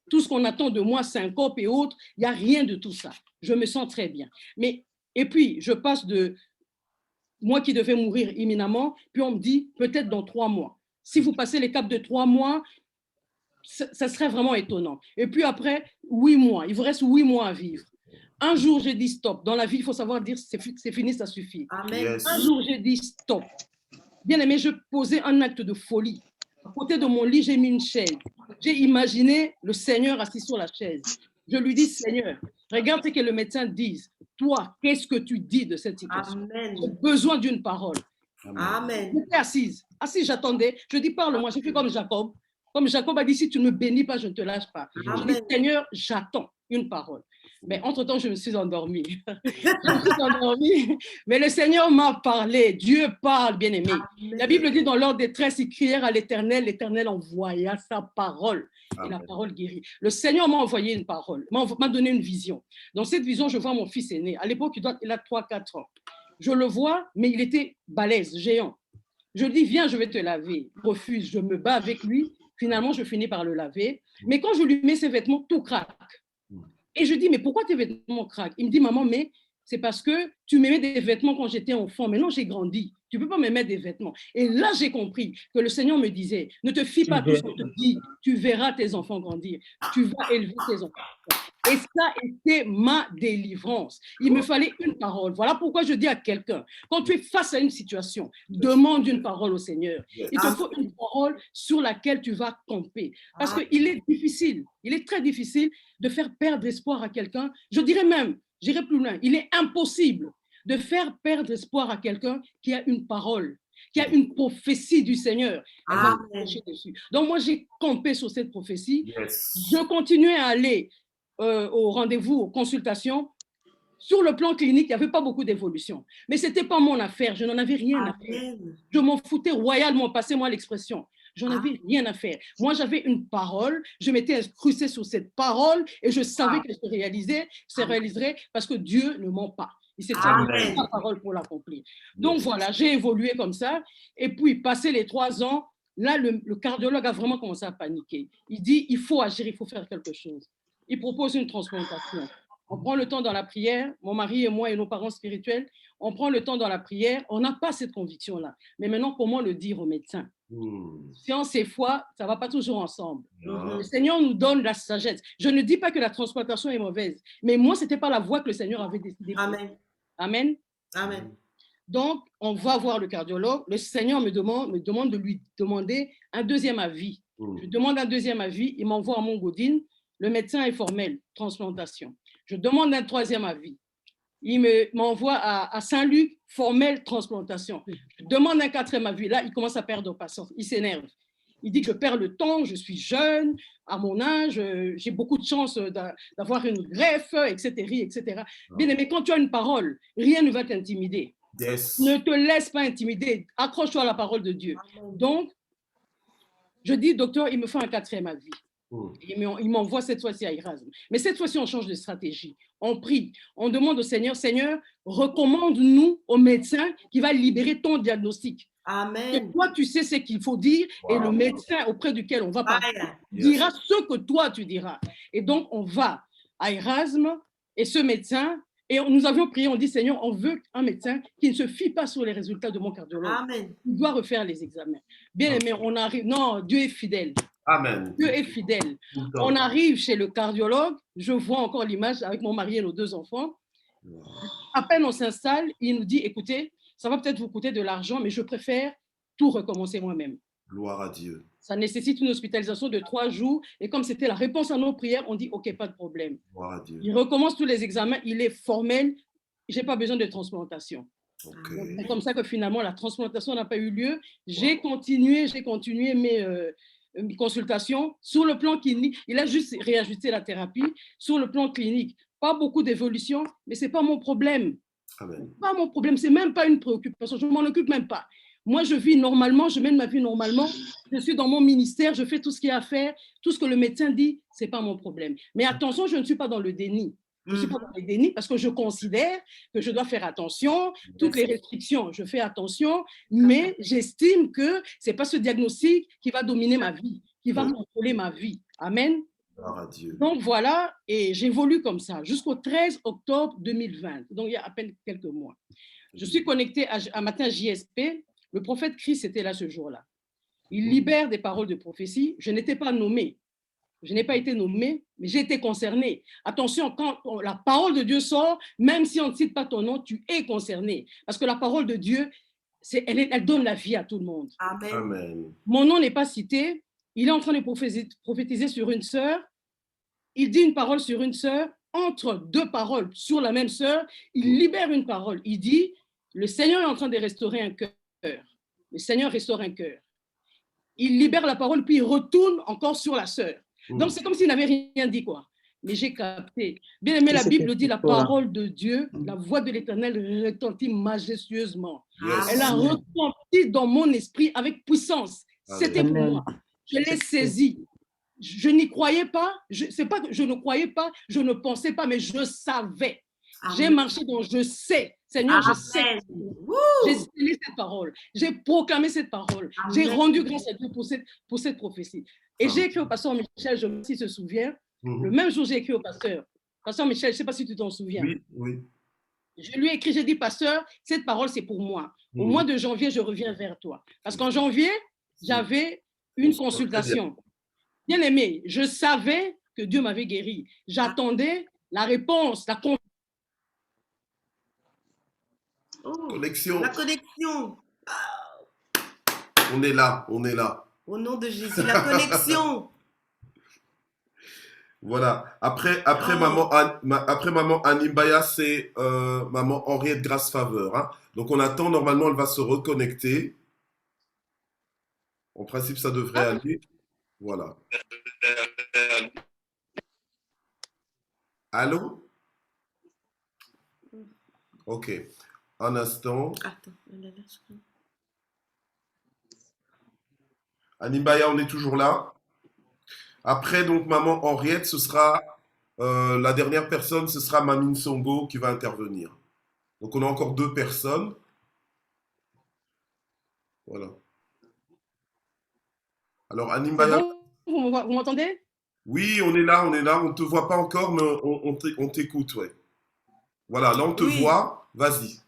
Tout ce qu'on attend de moi, syncope et autres, il n'y a rien de tout ça. Je me sens très bien. Et puis, je passe de moi qui devais mourir imminemment, puis on me dit peut-être dans 3 mois. Si vous passez les caps de 3 mois, ça serait vraiment étonnant. Et puis après, 8 mois. Il vous reste 8 mois à vivre. Un jour, j'ai dit stop. Dans la vie, il faut savoir dire c'est fini, ça suffit. Amen. Un jour, j'ai dit stop. Bien aimé, je posais un acte de folie. À côté de mon lit, j'ai mis une chaise. J'ai imaginé le Seigneur assis sur la chaise. Je lui dis, Seigneur, regarde ce que le médecin dit. Toi, qu'est-ce que tu dis de cette situation? J'ai besoin d'une parole. Amen. J'étais assise, j'attendais. Je dis, parle-moi. Je fais comme Jacob. Comme Jacob a dit, si tu ne me bénis pas, je ne te lâche pas. Je dis, Seigneur, j'attends une parole. Mais entre-temps, je me suis endormie. Mais le Seigneur m'a parlé. Dieu parle, bien-aimé. La Bible dit dans leur détresse, ils crièrent à l'Éternel. L'Éternel envoya sa parole. Et la parole guérit. Le Seigneur m'a envoyé une parole, m'a donné une vision. Dans cette vision, je vois mon fils aîné. À l'époque, il a 3-4 ans. Je le vois, mais il était balèze, géant. Je dis, viens, je vais te laver. Il refuse, je me bats avec lui. Finalement, je finis par le laver. Mais quand je lui mets ses vêtements, tout craque. Et je dis, mais pourquoi tes vêtements craquent? Il me dit, maman, mais c'est parce que tu me mets des vêtements quand j'étais enfant. Maintenant, j'ai grandi. Tu ne peux pas me mettre des vêtements. Et là, j'ai compris que le Seigneur me disait, ne te fie pas à tout ce qu'on te dit. Tu verras tes enfants grandir. Tu vas élever tes enfants. Et ça était ma délivrance. Il me fallait une parole. Voilà pourquoi je dis à quelqu'un, quand tu es face à une situation, demande une parole au Seigneur. Il te faut une parole sur laquelle tu vas camper. Parce qu'il est difficile, il est très difficile de faire perdre espoir à quelqu'un. Je dirais même, j'irai plus loin, il est impossible de faire perdre espoir à quelqu'un qui a une parole, qui a une prophétie du Seigneur. Donc moi, j'ai campé sur cette prophétie. Je continuais à aller au rendez-vous, aux consultations. Sur le plan clinique, il n'y avait pas beaucoup d'évolution. Mais ce n'était pas mon affaire, je n'en avais rien à faire. Je m'en foutais royalement, passez-moi l'expression. J'en avais rien à faire. Moi, j'avais une parole, je m'étais incrustée sur cette parole et je savais qu'elle se réaliserait parce que Dieu ne ment pas. Il s'est servi de sa parole pour l'accomplir. Donc voilà, j'ai évolué comme ça. Et puis, passé les 3 ans, là, le cardiologue a vraiment commencé à paniquer. Il dit, il faut agir, il faut faire quelque chose. Il propose une transplantation. On prend le temps dans la prière, mon mari et moi et nos parents spirituels, on prend le temps dans la prière, on n'a pas cette conviction-là. Mais maintenant, comment le dire aux médecins? Science et foi, ça ne va pas toujours ensemble. Le Seigneur nous donne la sagesse. Je ne dis pas que la transplantation est mauvaise, mais moi, ce n'était pas la voie que le Seigneur avait décidé. Amen. Amen. Amen. Donc, on va voir le cardiologue. Le Seigneur me demande de lui demander un deuxième avis. Je demande un deuxième avis, il m'envoie à Montgaudine. Le médecin est formel, transplantation. Je demande un 3e avis. Il m'envoie à Saint-Luc, formel, transplantation. Je demande un 4e avis. Là, il commence à perdre patience. Il s'énerve. Il dit que je perds le temps, je suis jeune, à mon âge, j'ai beaucoup de chance d'avoir une greffe, etc. etc. Bien aimé, quand tu as une parole, rien ne va t'intimider. Ne te laisse pas intimider. Accroche-toi à la parole de Dieu. Donc, je dis, docteur, il me faut un 4e avis. Il m'envoie cette fois-ci à Erasme. Mais cette fois-ci, on change de stratégie. On prie, on demande au Seigneur, Seigneur, recommande-nous au médecin qui va libérer ton diagnostic. Amen. Et toi, tu sais ce qu'il faut dire et le médecin auprès duquel on va parler dira ce que toi, tu diras. Et donc, on va à Erasme et ce médecin, et nous avions prié, on dit, Seigneur, on veut un médecin qui ne se fie pas sur les résultats de mon cardiologue. Amen. Il doit refaire les examens. Bien aimé, on arrive. Non, Dieu est fidèle. Amen. Dieu est fidèle. On arrive chez le cardiologue, je vois encore l'image avec mon mari et nos 2 enfants. À peine on s'installe, il nous dit, écoutez, ça va peut-être vous coûter de l'argent, mais je préfère tout recommencer moi-même. Gloire à Dieu. Ça nécessite une hospitalisation de 3 jours. Et comme c'était la réponse à nos prières, on dit, OK, pas de problème. Gloire à Dieu. Il recommence tous les examens, il est formel. Je n'ai pas besoin de transplantation. Okay. C'est comme ça que finalement, la transplantation n'a pas eu lieu. J'ai continué mes consultations. Sur le plan clinique, il a juste réajusté la thérapie. Sur le plan clinique, pas beaucoup d'évolution, mais ce n'est pas mon problème. Amen. Pas mon problème, ce n'est même pas une préoccupation. Je ne m'en occupe même pas. Moi, je vis normalement, je mène ma vie normalement. Je suis dans mon ministère, je fais tout ce qu'il y a à faire. Tout ce que le médecin dit, ce n'est pas mon problème. Mais attention, je ne suis pas dans le déni. Je ne suis pas dans le déni parce que je considère que je dois faire attention. Toutes les restrictions, je fais attention. Mais j'estime que ce n'est pas ce diagnostic qui va dominer ma vie, qui va contrôler ma vie. Amen. Donc voilà, et j'évolue comme ça jusqu'au 13 octobre 2020. Donc il y a à peine quelques mois. Je suis connectée à Matin JSP. Le prophète Christ était là ce jour-là. Il libère des paroles de prophétie. Je n'étais pas nommée. Je n'ai pas été nommée, mais j'ai été concernée. Attention, quand la parole de Dieu sort, même si on ne cite pas ton nom, tu es concerné. Parce que la parole de Dieu, elle donne la vie à tout le monde. Amen. Amen. Mon nom n'est pas cité. Il est en train de prophétiser sur une sœur. Il dit une parole sur une sœur. Entre deux paroles sur la même sœur, il libère une parole. Il dit, le Seigneur est en train de restaurer un cœur. Le Seigneur restaure un cœur. Il libère la parole, puis il retourne encore sur la sœur. Donc, c'est comme s'il n'avait rien dit, quoi. Mais j'ai capté. Bien aimé, la Bible dit la parole de Dieu, la voix de l'Éternel retentit majestueususement. Elle a retenti dans mon esprit avec puissance. C'était pour moi. Je l'ai saisi. Je n'y croyais pas. C'est pas que je ne croyais pas, je ne pensais pas, mais je savais. J'ai marché dans je sais. Seigneur, je sais. J'ai scellé cette parole. J'ai proclamé cette parole. J'ai rendu grâce à Dieu pour cette prophétie. Et j'ai écrit au pasteur Michel, je ne sais pas s'il se souvient, le même jour, j'ai écrit au pasteur. Pasteur Michel, je ne sais pas si tu t'en souviens. Oui, oui. Je lui ai écrit, j'ai dit, pasteur, cette parole, c'est pour moi. Au mois de janvier, je reviens vers toi. Parce qu'en janvier, j'avais une consultation. Bien aimé, je savais que Dieu m'avait guéri. J'attendais la réponse, la connexion. La connexion. On est là, on est là. Au nom de Jésus, la connexion. Voilà. Après maman Animbaya, c'est maman Henriette Grace Faveur. Hein. Donc on attend, normalement, elle va se reconnecter. En principe, ça devrait aller. Voilà. Allô? Ok. Un instant. Attends. Animbaya, on est toujours là. Après, donc, maman Henriette, ce sera la dernière personne, ce sera Mamine Songo qui va intervenir. Donc, on a encore 2 personnes. Voilà. Alors, Animbaya. Vous m'entendez? Oui, on est là. On ne te voit pas encore, mais on t'écoute, ouais. Voilà, là, on te voit. Vas-y.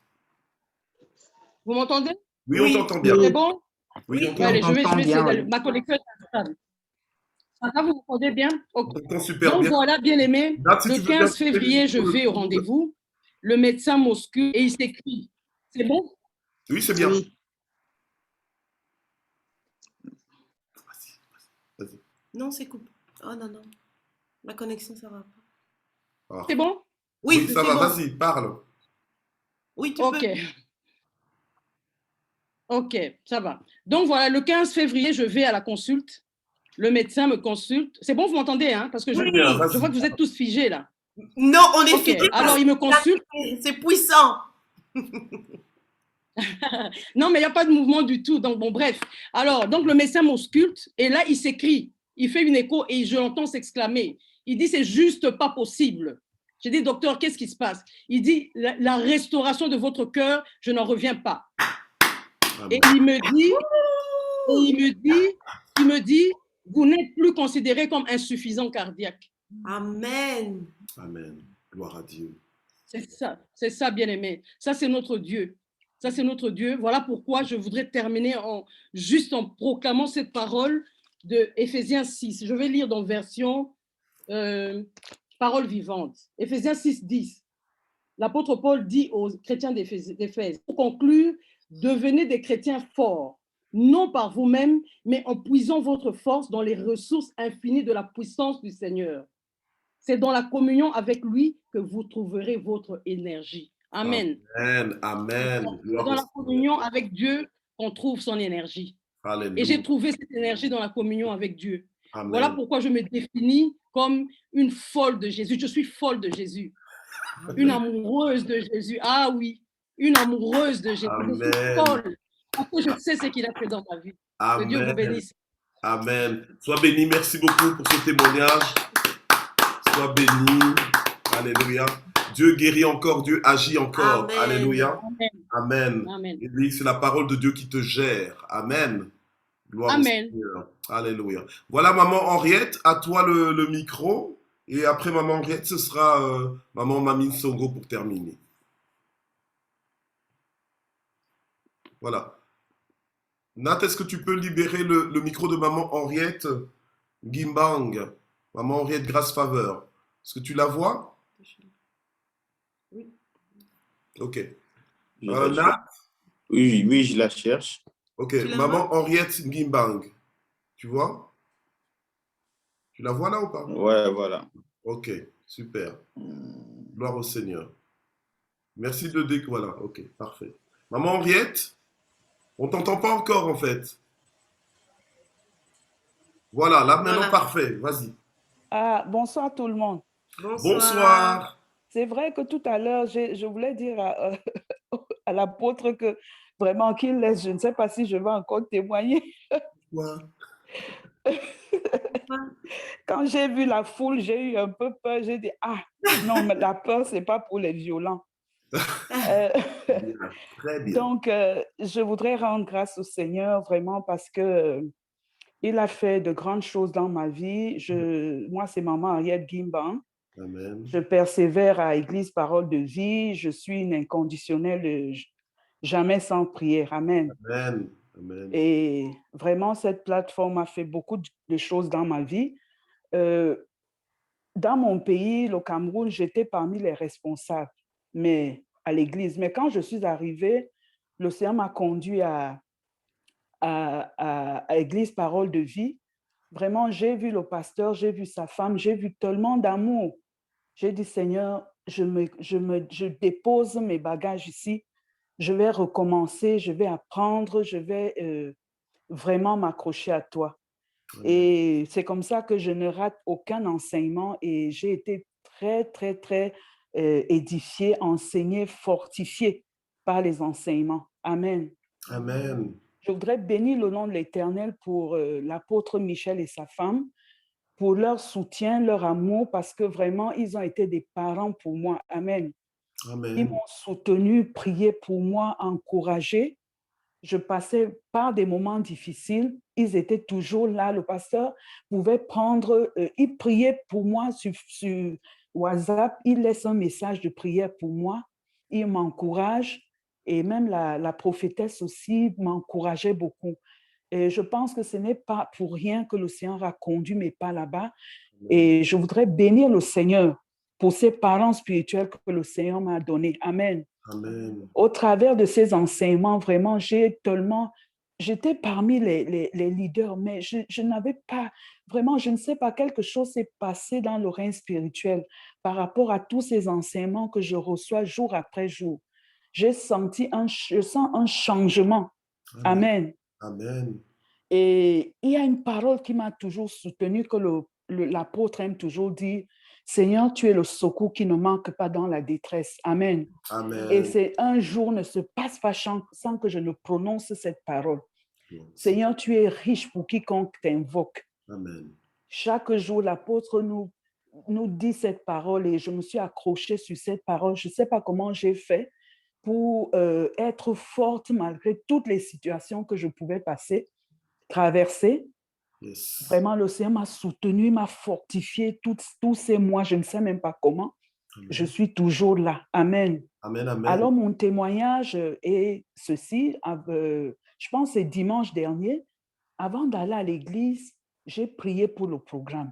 Vous m'entendez? Oui, on t'entend bien. C'est bon? Oui, on allez, je vais bien. essayer d'aller. Ma connexion est instable. Ça, vous m'entendez bien? On t'entend super Donc bien. voilà, bien aimé, le 15 février, je vais au rendez-vous. Le médecin m'auscule et il s'écrit. C'est bon? Oui, c'est bien. Oui. Vas-y. Non, c'est coupé. Oh non, non. La connexion, ça va pas. Ah. C'est bon? Oui, ça va. bon. Vas-y, parle. Oui, tu peux. Ok, ça va. Donc voilà, le 15 février, je vais à la consulte. Le médecin me consulte. C'est bon, vous m'entendez, hein? Parce que je vois que vous êtes tous figés là. Non, on est figés. Alors, il me consulte. C'est puissant. Non, mais il n'y a pas de mouvement du tout. Donc, bon, bref. Alors, donc le médecin m'ausculte et là, il s'écrie. Il fait une écho et je l'entends s'exclamer. Il dit, c'est juste pas possible. J'ai dit, docteur, qu'est-ce qui se passe? Il dit, la restauration de votre cœur, je n'en reviens pas. Et il me dit, vous n'êtes plus considéré comme insuffisant cardiaque. Amen. Amen. Gloire à Dieu. C'est ça, bien-aimé. Ça, c'est notre Dieu. Ça, c'est notre Dieu. Voilà pourquoi je voudrais terminer juste en proclamant cette parole de Éphésiens 6. Je vais lire dans version parole vivante. Éphésiens 6, 10. L'apôtre Paul dit aux chrétiens d'Éphèse, pour conclure, devenez des chrétiens forts, non par vous-même, mais en puisant votre force dans les ressources infinies de la puissance du Seigneur. C'est dans la communion avec lui que vous trouverez votre énergie. Amen. Amen. Amen. C'est dans la communion avec Dieu qu'on trouve son énergie. Alléluia. Et j'ai trouvé cette énergie dans la communion avec Dieu. Amen. Voilà pourquoi je me définis comme une folle de Jésus. Je suis folle de Jésus. Amen. Une amoureuse de Jésus. Ah oui, une amoureuse de Jésus. Amen. Je suis folle parce que je sais ce qu'il a fait dans ma vie. Amen. Que Dieu vous bénisse. Amen. Sois béni. Merci beaucoup pour ce témoignage. Sois béni. Alléluia. Dieu guérit encore, Dieu agit encore. Amen. Alléluia. Amen. Amen. Amen. Et oui, c'est la parole de Dieu qui te gère. Amen. Gloire Amen. au Seigneur. Alléluia. Voilà, maman Henriette, à toi le micro. Et après maman Henriette, ce sera maman Mamine Songo pour terminer. Voilà. Nat, est-ce que tu peux libérer le micro de maman Henriette Gimbang? Maman Henriette Grâce Faveur. Est-ce que tu la vois? Oui. Ok. Nat? Oui, je la cherche. Ok, maman Henriette Gimbang. Tu vois? Tu la vois là ou pas? Ouais, voilà. Ok, super. Gloire au Seigneur. Merci de dire que voilà. Ok, parfait. Maman Henriette, on t'entend pas encore en fait. Voilà, là maintenant parfait. Vas-y. Bonsoir tout le monde. Bonsoir. C'est vrai que tout à l'heure, je voulais dire à l'apôtre que vraiment qu'il laisse, je ne sais pas si je vais encore témoigner. Ouais. Quand j'ai vu la foule, j'ai eu un peu peur. J'ai dit, ah, non, mais la peur, ce n'est pas pour les violents. Très bien. Donc, je voudrais rendre grâce au Seigneur vraiment parce que il a fait de grandes choses dans ma vie. Moi, c'est maman Henriette Gimbang. Amen. Je persévère à Église Parole de Vie. Je suis une inconditionnelle, jamais sans prière. Amen. Amen. Amen. Et vraiment, cette plateforme a fait beaucoup de choses dans ma vie. Dans mon pays, le Cameroun, j'étais parmi les responsables à l'église. Mais quand je suis arrivée, le Seigneur m'a conduit à Église Parole de Vie. Vraiment, j'ai vu le pasteur, j'ai vu sa femme, j'ai vu tellement d'amour. J'ai dit, Seigneur, je dépose mes bagages ici. Je vais recommencer, je vais apprendre, je vais vraiment m'accrocher à toi. Et c'est comme ça que je ne rate aucun enseignement et j'ai été très, très, très édifiée, enseignée, fortifiée par les enseignements. Amen. Amen. Je voudrais bénir le nom de l'Éternel pour l'apôtre Michel et sa femme, pour leur soutien, leur amour, parce que vraiment, ils ont été des parents pour moi. Amen. Amen. Ils m'ont soutenu, prié pour moi, encouragé. Je passais par des moments difficiles. Ils étaient toujours là. Le pasteur pouvait prendre, il priait pour moi sur WhatsApp. Il laisse un message de prière pour moi. Il m'encourage. Et même la prophétesse aussi m'encourageait beaucoup. Et je pense que ce n'est pas pour rien que le Seigneur a conduit mes pas là-bas. Et je voudrais bénir le Seigneur pour ces parents spirituels que le Seigneur m'a donnés. Amen. Amen. Au travers de ces enseignements, vraiment, j'étais parmi les leaders, mais je n'avais pas, vraiment, je ne sais pas, quelque chose s'est passé dans le règne spirituel par rapport à tous ces enseignements que je reçois jour après jour. Je sens un changement. Amen. Amen. Et il y a une parole qui m'a toujours soutenue, que l'apôtre aime toujours dire, Seigneur, tu es le secours qui ne manque pas dans la détresse. Amen. Amen. Et c'est un jour ne se passe pas sans que je ne prononce cette parole. Seigneur, tu es riche pour quiconque t'invoque. Amen. Chaque jour, l'apôtre nous dit cette parole et je me suis accrochée sur cette parole. Je ne sais pas comment j'ai fait pour être forte malgré toutes les situations que je pouvais traverser. Yes. Vraiment, le Seigneur m'a soutenue, m'a fortifiée tous ces mois. Je ne sais même pas comment. Amen. Je suis toujours là. Amen. Amen, amen. Alors, mon témoignage est ceci. Je pense que c'est dimanche dernier. Avant d'aller à l'église, j'ai prié pour le programme.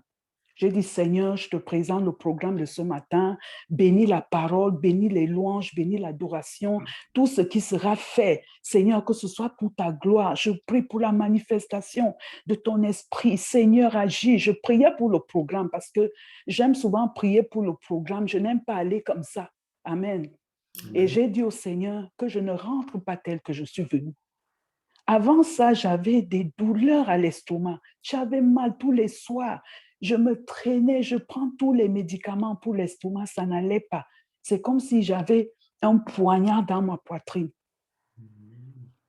J'ai dit, Seigneur, je te présente le programme de ce matin. Bénis la parole, bénis les louanges, bénis l'adoration, tout ce qui sera fait. Seigneur, que ce soit pour ta gloire. Je prie pour la manifestation de ton esprit. Seigneur, agis. Je priais pour le programme parce que j'aime souvent prier pour le programme. Je n'aime pas aller comme ça. Amen. Et j'ai dit au Seigneur que je ne rentre pas tel que je suis venu. Avant ça, j'avais des douleurs à l'estomac. J'avais mal tous les soirs. Je me traînais, je prends tous les médicaments pour l'estomac, ça n'allait pas. C'est comme si j'avais un poignard dans ma poitrine.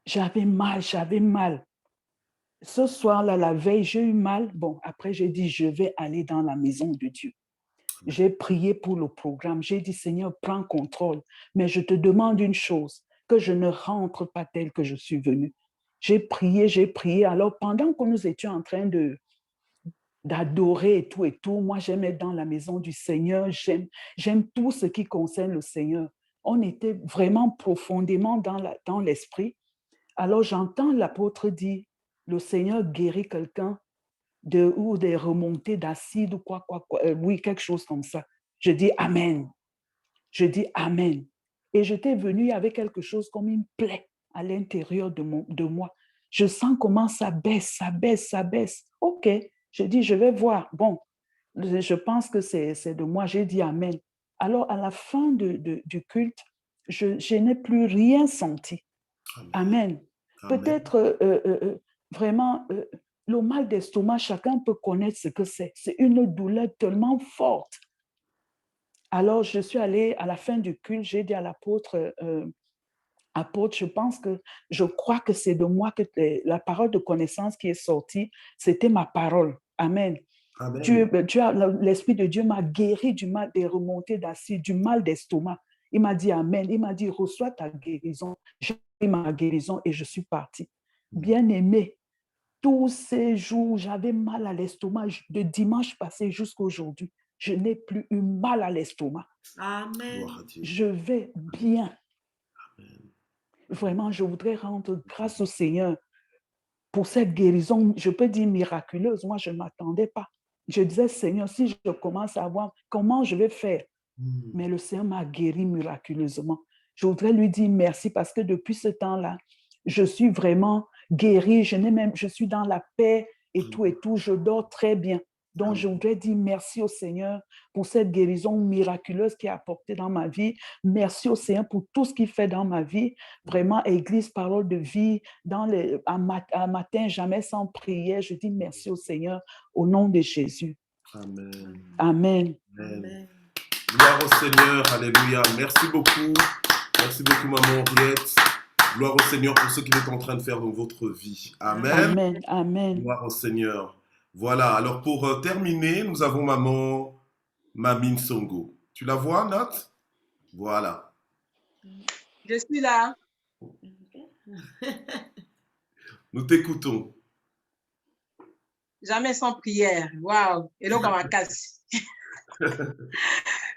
J'avais mal, j'avais mal. Ce soir-là, la veille, j'ai eu mal. Bon, après, j'ai dit, je vais aller dans la maison de Dieu. J'ai prié pour le programme. J'ai dit, Seigneur, prends contrôle. Mais je te demande une chose, que je ne rentre pas tel que je suis venu. J'ai prié, j'ai prié. Alors, pendant que nous étions en train d'adorer et tout, moi, j'aime être dans la maison du Seigneur. J'aime tout ce qui concerne le Seigneur. On était vraiment profondément dans l'esprit. Alors, j'entends l'apôtre dire, le Seigneur guérit quelqu'un ou des remontées d'acide ou quoi, oui, quelque chose comme ça. Je dis Amen. Je dis Amen. Et j'étais venue avec quelque chose comme une plaie à l'intérieur de moi. Je sens comment ça baisse, ça baisse, ça baisse. OK, je dis, je vais voir. Bon, je pense que c'est de moi. J'ai dit Amen. Alors, à la fin du culte, je n'ai plus rien senti. Amen. Peut-être vraiment, le mal d'estomac, chacun peut connaître ce que c'est. C'est une douleur tellement forte. Alors, je suis allée à la fin du culte, j'ai dit à l'apôtre, apôtre, je crois que c'est de moi que la parole de connaissance qui est sortie, c'était ma parole. Amen. Amen. L'Esprit de Dieu m'a guéri du mal des remontées d'acide, du mal d'estomac. Il m'a dit Amen. Il m'a dit, reçois ta guérison. J'ai eu ma guérison et je suis partie. Bien-aimé, tous ces jours, j'avais mal à l'estomac. De dimanche passé jusqu'à aujourd'hui, je n'ai plus eu mal à l'estomac. Amen. Je vais bien. Vraiment, je voudrais rendre grâce au Seigneur pour cette guérison, je peux dire miraculeuse. Moi, je ne m'attendais pas. Je disais, Seigneur, si je commence à voir comment je vais faire. Mais le Seigneur m'a guéri miraculeusement. Je voudrais lui dire merci parce que depuis ce temps-là, je suis vraiment guérie. Je suis dans la paix et tout. Je dors très bien. Donc, je voudrais dire merci au Seigneur pour cette guérison miraculeuse qu'il a apportée dans ma vie. Merci au Seigneur pour tout ce qu'il fait dans ma vie. Vraiment, Église, parole de vie, un matin, jamais sans prière. Je dis merci au Seigneur au nom de Jésus. Amen. Amen. Amen. Gloire au Seigneur. Alléluia. Merci beaucoup. Merci beaucoup, maman Henriette. Gloire au Seigneur pour ce qu'il est en train de faire dans votre vie. Amen. Amen. Amen. Gloire au Seigneur. Voilà, alors pour terminer, nous avons maman Mamine Songo. Tu la vois, Nat? Voilà. Je suis là. Nous t'écoutons. Jamais sans prière. Waouh. Et donc, on m'a cassé.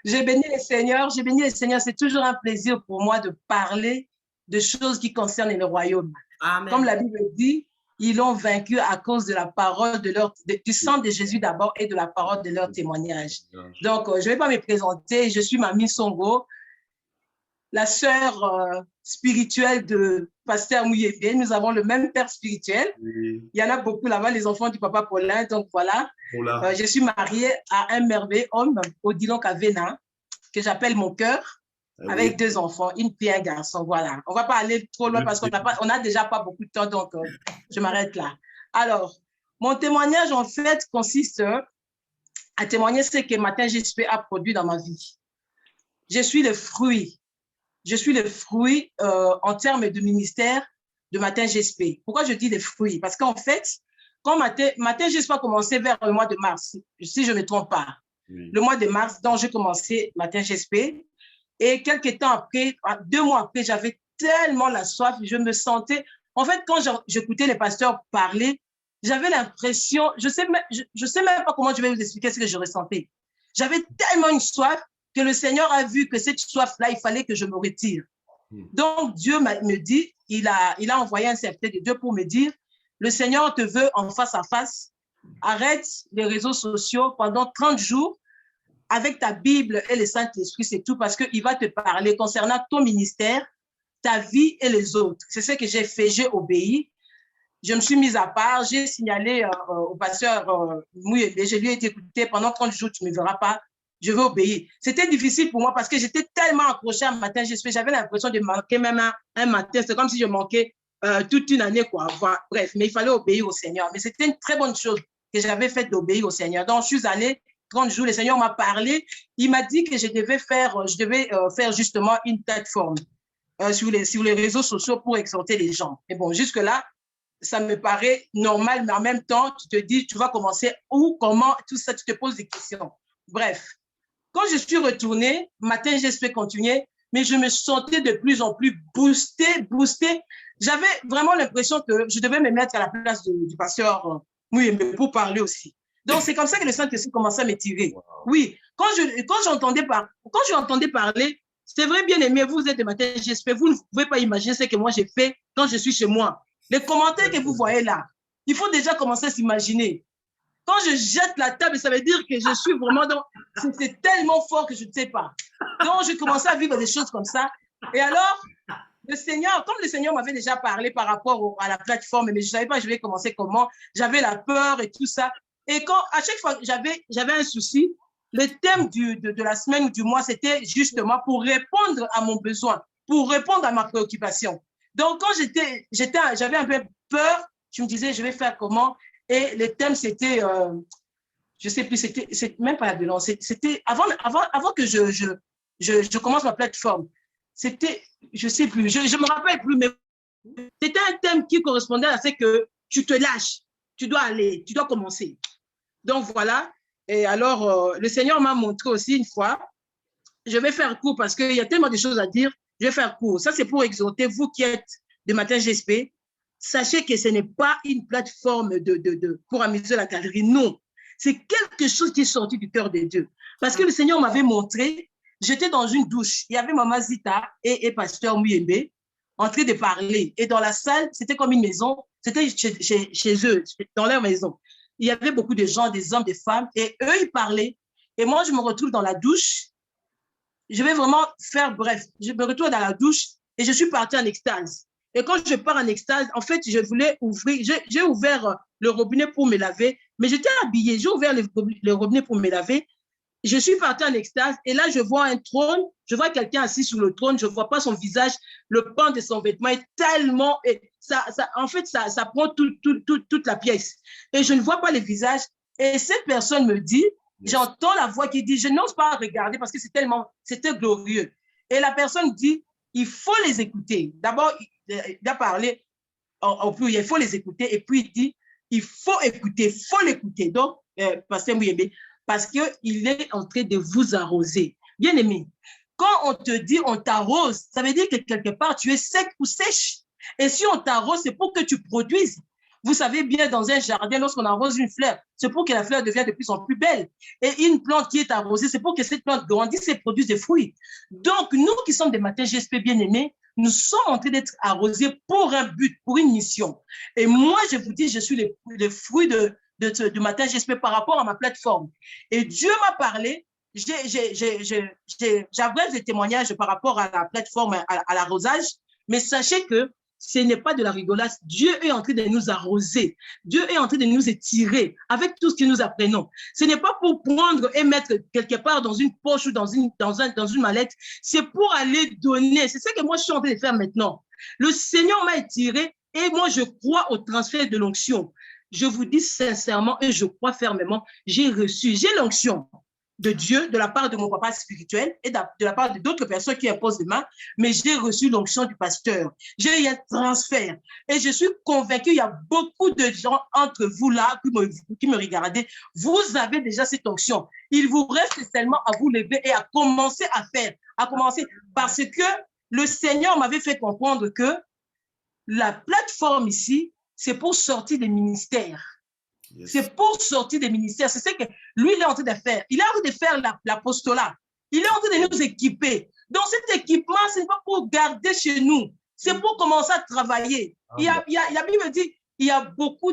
J'ai béni les Seigneurs. C'est toujours un plaisir pour moi de parler de choses qui concernent le royaume. Amen. Comme la Bible dit, ils l'ont vaincu à cause de la parole du sang de Jésus d'abord et de la parole de leur témoignage. Donc, je ne vais pas me présenter. Je suis Mamine Songo, la sœur spirituelle de Pasteur Mouyébé. Nous avons le même père spirituel. Oui. Il y en a beaucoup là-bas, les enfants du papa Paulin. Donc, voilà. Je suis mariée à un merveilleux homme, Odilon Kavena, que j'appelle mon cœur. Avec 2 enfants, une fille et un garçon, voilà. On ne va pas aller trop loin parce qu'on n'a déjà pas beaucoup de temps, donc je m'arrête là. Alors, mon témoignage, en fait, consiste à témoigner ce que Matin GSP a produit dans ma vie. Je suis le fruit en termes de ministère de Matin GSP. Pourquoi je dis le fruit? Parce qu'en fait, quand Matin GSP a commencé vers le mois de mars, si je ne me trompe pas, le mois de mars, donc j'ai commencé Matin GSP. Et quelques temps après, 2 mois après, j'avais tellement la soif, je me sentais… En fait, quand j'écoutais les pasteurs parler, j'avais l'impression… Je sais même pas comment je vais vous expliquer ce que je ressentais. J'avais tellement une soif que le Seigneur a vu que cette soif-là, il fallait que je me retire. Donc, Dieu me dit, il a envoyé un serviteur de Dieu pour me dire, le Seigneur te veut en face à face arrête les réseaux sociaux pendant 30 jours avec ta Bible et le Saint-Esprit, c'est tout, parce qu'il va te parler concernant ton ministère, ta vie et les autres. C'est ce que j'ai fait, j'ai obéi. Je me suis mise à part, j'ai signalé au pasteur Mouyembe, je lui ai dit, écoutez, pendant 30 jours, tu ne me verras pas, je vais obéir. C'était difficile pour moi parce que j'étais tellement accrochée un matin, j'avais l'impression de manquer même un matin, c'est comme si je manquais toute une année, quoi. Bref, mais il fallait obéir au Seigneur. Mais c'était une très bonne chose que j'avais faite d'obéir au Seigneur. Donc, je suis allée 30 jours, le Seigneur m'a parlé, il m'a dit que je devais faire justement une plateforme sur les réseaux sociaux pour exhorter les gens. Et bon, jusque-là, ça me paraît normal, mais en même temps, tu te dis, tu vas commencer où, comment, tout ça, tu te poses des questions. Bref, quand je suis retournée, matin, j'espère continuer, mais je me sentais de plus en plus boostée. J'avais vraiment l'impression que je devais me mettre à la place du pasteur Mouyembe pour parler aussi. Donc, c'est comme ça que le Saint-Esprit commençait à m'étirer. Wow. Oui, quand j'entendais parler, c'est vrai, bien aimé, vous êtes de matin, j'espère, vous ne pouvez pas imaginer ce que moi j'ai fait quand je suis chez moi. Les commentaires que vous voyez là, il faut déjà commencer à s'imaginer. Quand je jette la table, ça veut dire que je suis vraiment dans... C'est tellement fort que je ne sais pas. Donc, je commençais à vivre des choses comme ça. Et alors, le Seigneur, comme le Seigneur m'avait déjà parlé par rapport à la plateforme, mais je ne savais pas je vais commencer comment, j'avais la peur et tout ça. Et quand, à chaque fois que j'avais un souci, le thème de la semaine ou du mois, c'était justement pour répondre à mon besoin, pour répondre à ma préoccupation. Donc, quand j'avais un peu peur, je me disais, je vais faire comment? Et le thème, c'était, je ne sais plus, c'est même pas la violence, c'était avant que je commence ma plateforme. C'était, je ne sais plus, je ne me rappelle plus, mais c'était un thème qui correspondait à ce que tu te lâches, tu dois aller, tu dois commencer. Donc, voilà. Et alors, le Seigneur m'a montré aussi une fois, je vais faire court parce qu'il y a tellement de choses à dire, je vais faire court. Ça, c'est pour exhorter vous qui êtes de Matin GSP. Sachez que ce n'est pas une plateforme pour amuser la galerie, non. C'est quelque chose qui est sorti du cœur de Dieu. Parce que le Seigneur m'avait montré, j'étais dans une douche, il y avait Maman Zita et Pasteur Mouyembe en train de parler. Et dans la salle, c'était comme une maison, c'était chez eux, dans leur maison. Il y avait beaucoup de gens, des hommes, des femmes, et eux, ils parlaient. Et moi, je me retrouve dans la douche. Je vais vraiment faire bref. Je me retrouve dans la douche et je suis partie en extase. Et quand je pars en extase, en fait, je voulais ouvrir, j'ai ouvert le robinet pour me laver, mais j'étais habillée. J'ai ouvert le robinet pour me laver. Je suis partie en extase et là, je vois un trône. Je vois quelqu'un assis sur le trône. Je ne vois pas son visage. Le pan de son vêtement est tellement... en fait, ça prend toute la pièce. Et je ne vois pas le visage. Et cette personne me dit, j'entends la voix qui dit, je n'ose pas regarder parce que c'était glorieux. Et la personne dit, il faut les écouter. D'abord, il a parlé en pluriel, il faut les écouter. Et puis, il dit, il faut écouter, il faut l'écouter. Donc, Pasteur Mouyembe, parce qu'il est en train de vous arroser. Bien aimé, quand on te dit on t'arrose, ça veut dire que quelque part, tu es sec ou sèche. Et si on t'arrose, c'est pour que tu produises. Vous savez bien, dans un jardin, lorsqu'on arrose une fleur, c'est pour que la fleur devienne de plus en plus belle. Et une plante qui est arrosée, c'est pour que cette plante grandisse et produise des fruits. Donc, nous qui sommes des Matins GSP bien-aimés, nous sommes en train d'être arrosés pour un but, pour une mission. Et moi, je vous dis, je suis le fruit de Matin GSP par rapport à ma plateforme. Et Dieu m'a parlé, j'abrège des témoignages par rapport à la plateforme, à l'arrosage, mais sachez que ce n'est pas de la rigolade. Dieu est en train de nous arroser. Dieu est en train de nous étirer avec tout ce que nous apprenons. Ce n'est pas pour prendre et mettre quelque part dans une poche ou dans une mallette. C'est pour aller donner. C'est ce que moi, je suis en train de faire maintenant. Le Seigneur m'a étiré et moi, je crois au transfert de l'onction. Je vous dis sincèrement et je crois fermement, j'ai l'onction de Dieu, de la part de mon papa spirituel et de la part d'autres personnes qui imposent des mains, mais j'ai reçu l'onction du pasteur. J'ai eu un transfert et je suis convaincue, il y a beaucoup de gens entre vous là qui me regardez, vous avez déjà cette onction. Il vous reste seulement à vous lever et à commencer à faire, parce que le Seigneur m'avait fait comprendre que la plateforme ici, c'est pour sortir des ministères. Yes. C'est pour sortir des ministères. C'est ce que lui, il est en train de faire. Il est en train de faire l'apostolat. Il est en train de nous équiper. Donc, cet équipement, ce n'est pas pour garder chez nous. C'est pour commencer à travailler. La Bible dit, il y a beaucoup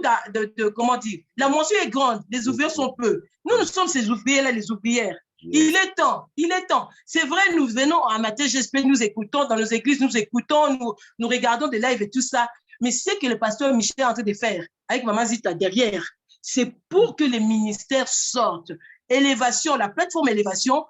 comment dire, la mention est grande, les ouvriers sont peu. Nous sommes ces ouvriers-là, les ouvrières. Il est temps, il est temps. C'est vrai, nous venons à matin, j'espère, nous écoutons, dans nos églises, nous écoutons, nous regardons des lives et tout ça. Mais ce que le pasteur Michel est en train de faire, avec Maman Zita derrière, c'est pour que les ministères sortent. Élévation, la plateforme élévation,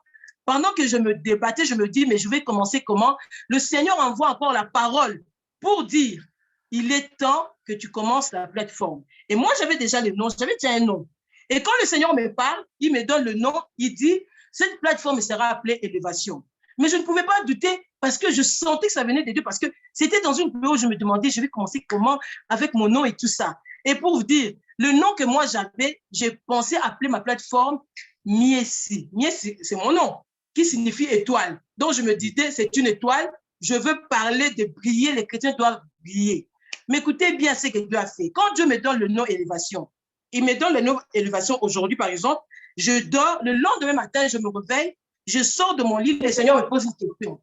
pendant que je me débattais, je me dis, mais je vais commencer comment? Le Seigneur envoie encore la parole pour dire, il est temps que tu commences la plateforme. Et moi, j'avais déjà le nom, j'avais déjà un nom. Et quand le Seigneur me parle, il me donne le nom, il dit, cette plateforme sera appelée élévation. Mais je ne pouvais pas douter parce que je sentais que ça venait de Dieu, parce que c'était dans une période où je me demandais, je vais commencer comment avec mon nom et tout ça. Et pour vous dire, le nom que moi j'avais, j'ai pensé appeler ma plateforme Miesi. Miesi, c'est mon nom, qui signifie étoile. Donc je me disais, c'est une étoile, je veux parler de briller, les chrétiens doivent briller. Mais écoutez bien ce que Dieu a fait. Quand Dieu me donne le nom élévation, il me donne le nom élévation aujourd'hui, par exemple, je dors, le lendemain matin, je me réveille, je sors de mon lit, le Seigneur me pose une question.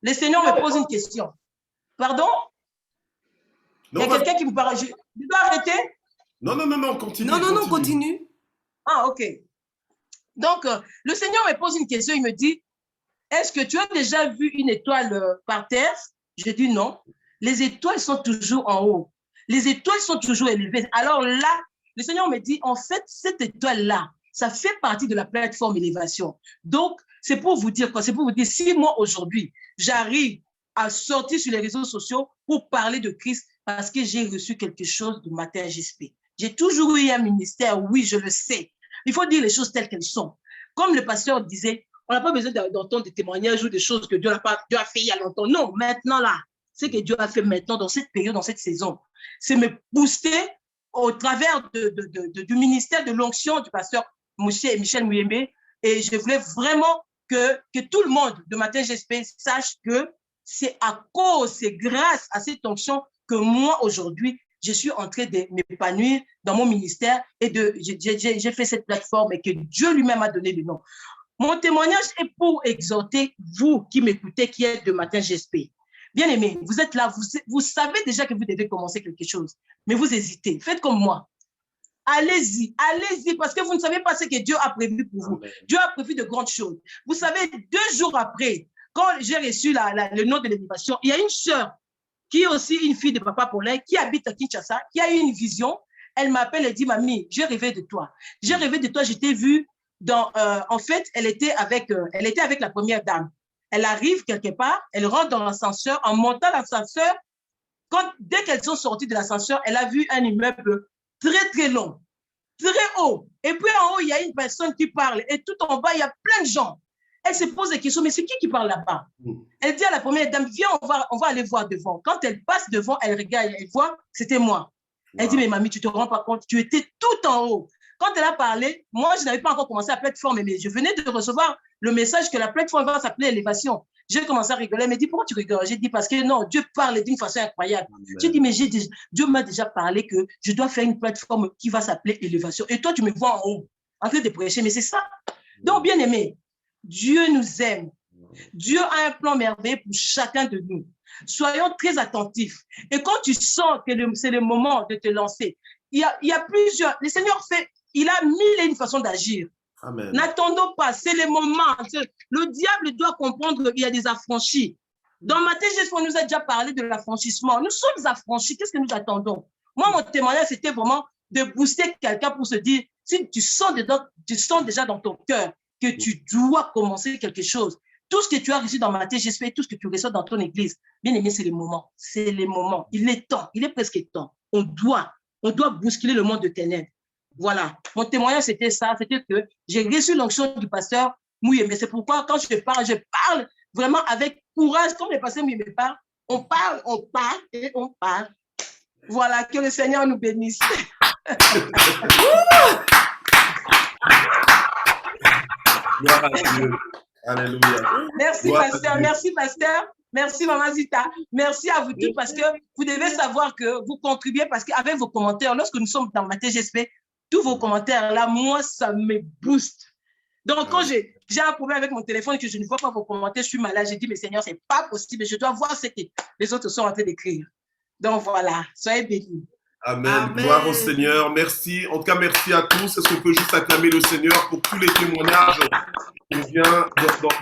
Le Seigneur me pose une question. Pardon? Il y a quelqu'un qui me parle. Je dois arrêter? Non, continue. Non, continue. Ah, ok. Donc, le Seigneur me pose une question, il me dit, est-ce que tu as déjà vu une étoile par terre? Je dis non. Les étoiles sont toujours en haut. Les étoiles sont toujours élevées. Alors là, le Seigneur me dit, en fait, cette étoile-là, ça fait partie de la plateforme élévation. Donc, c'est pour vous dire quoi? C'est pour vous dire, si moi, aujourd'hui, j'arrive à sortir sur les réseaux sociaux pour parler de Christ parce que j'ai reçu quelque chose de Matin GSP. J'ai toujours eu un ministère, oui, je le sais. Il faut dire les choses telles qu'elles sont. Comme le pasteur disait, on n'a pas besoin d'entendre des témoignages ou des choses que Dieu a fait il y a longtemps. Non, maintenant là, ce que Dieu a fait maintenant dans cette période, dans cette saison, c'est me booster au travers du ministère de l'onction du pasteur Michel Mouyembe. Et je voulais vraiment que tout le monde de Matin GSP sache que c'est à cause, c'est grâce à cette onction que moi, aujourd'hui, je suis en train de m'épanouir dans mon ministère et j'ai fait cette plateforme et que Dieu lui-même a donné le nom. Mon témoignage est pour exhorter vous qui m'écoutez, qui êtes de Matin GSP. Bien aimé, vous êtes là, vous savez déjà que vous devez commencer quelque chose, mais vous hésitez. Faites comme moi. Allez-y, allez-y, parce que vous ne savez pas ce que Dieu a prévu pour vous. Dieu a prévu de grandes choses. Vous savez, 2 jours après, quand j'ai reçu le nom de l'élévation, il y a une sœur qui est aussi une fille de Papa Paulin, qui habite à Kinshasa, qui a eu une vision. Elle m'appelle et dit, mamie, j'ai rêvé de toi. J'ai rêvé de toi, je t'ai vu en fait, elle était avec la première dame. Elle arrive quelque part, elle rentre dans l'ascenseur. En montant l'ascenseur, dès qu'elles sont sorties de l'ascenseur, elle a vu un immeuble très, très long, très haut. Et puis en haut, il y a une personne qui parle. Et tout en bas, il y a plein de gens. Elle se pose des questions, mais c'est qui parle là-bas? Elle dit à la première dame, viens, on va aller voir devant. Quand elle passe devant, elle regarde, elle voit, c'était moi. Elle dit, mais mamie, tu ne te rends pas compte, tu étais tout en haut. Quand elle a parlé, moi, je n'avais pas encore commencé la plateforme, mais je venais de recevoir le message que la plateforme va s'appeler Élévation. J'ai commencé à rigoler. Elle m'a dit, pourquoi tu rigoles? J'ai dit, parce que non, Dieu parle d'une façon incroyable. J'ai dit, mais Dieu m'a déjà parlé que je dois faire une plateforme qui va s'appeler Élévation. Et toi, tu me vois en haut, en train de prêcher, mais c'est ça. Donc, bien aimé, Dieu nous aime. Dieu a un plan merveilleux pour chacun de nous. Soyons très attentifs. Et quand tu sens que c'est le moment de te lancer, il y a plusieurs. Le Seigneur il a 1001 façons d'agir. N'attendons pas, c'est le moment. Le diable doit comprendre qu'il y a des affranchis. Dans Matthieu, on nous a déjà parlé de l'affranchissement. Nous sommes affranchis. Qu'est-ce que nous attendons? Moi, mon témoignage, c'était vraiment de booster quelqu'un pour se dire, si tu sens déjà dans ton cœur que tu dois commencer quelque chose, tout ce que tu as reçu dans Matthieu, j'espère, tout ce que tu reçois dans ton église, bien aimé, c'est le moment. C'est le moment. Il est temps. Il est presque temps. On doit bousculer le monde de ténèbres. Voilà. Mon témoignage, c'était ça. C'était que j'ai reçu l'onction du pasteur Mouyembe. Mais c'est pourquoi, quand je parle vraiment avec courage, comme le pasteur Mouyembe parle. On parle et on parle. Voilà. Que le Seigneur nous bénisse. Gloire à Dieu. Alléluia. Merci, pasteur. Merci, pasteur. Merci, Maman Zita. Merci à vous tous parce que vous devez savoir que vous contribuez parce qu'avec vos commentaires, lorsque nous sommes dans Matthieu GSP, tous vos commentaires, là, moi, ça me booste. Donc, quand j'ai un problème avec mon téléphone et que je ne vois pas vos commentaires, je suis malade, j'ai dit, mais Seigneur, ce n'est pas possible. Je dois voir ce que les autres sont en train d'écrire. Donc, voilà. Soyez bénis. Amen. Amen. Gloire au Seigneur. Merci. En tout cas, merci à tous. Est-ce qu'on peut juste acclamer le Seigneur pour tous les témoignages qu'on vient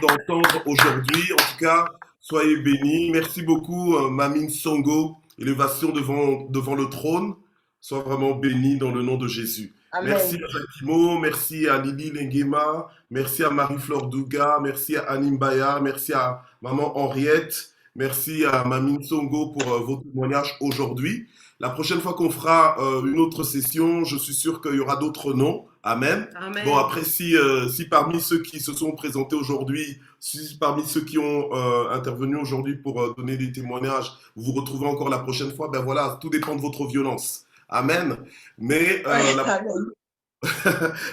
d'entendre aujourd'hui? En tout cas, soyez bénis. Merci beaucoup, Mamine Songo. Élévation devant le trône. Sois vraiment béni dans le nom de Jésus. Amen. Merci à Jakimo, merci à Lili Lenguema, merci à Marie-Flore Douga, merci à Annie Mbaya, merci à Maman Henriette, merci à Mamine Songo pour vos témoignages aujourd'hui. La prochaine fois qu'on fera une autre session, je suis sûr qu'il y aura d'autres noms. Amen. Amen. Bon, après, si parmi ceux qui se sont présentés aujourd'hui, si parmi ceux qui ont intervenu aujourd'hui pour donner des témoignages, vous vous retrouvez encore la prochaine fois, ben voilà, tout dépend de votre violence. Amen. Mais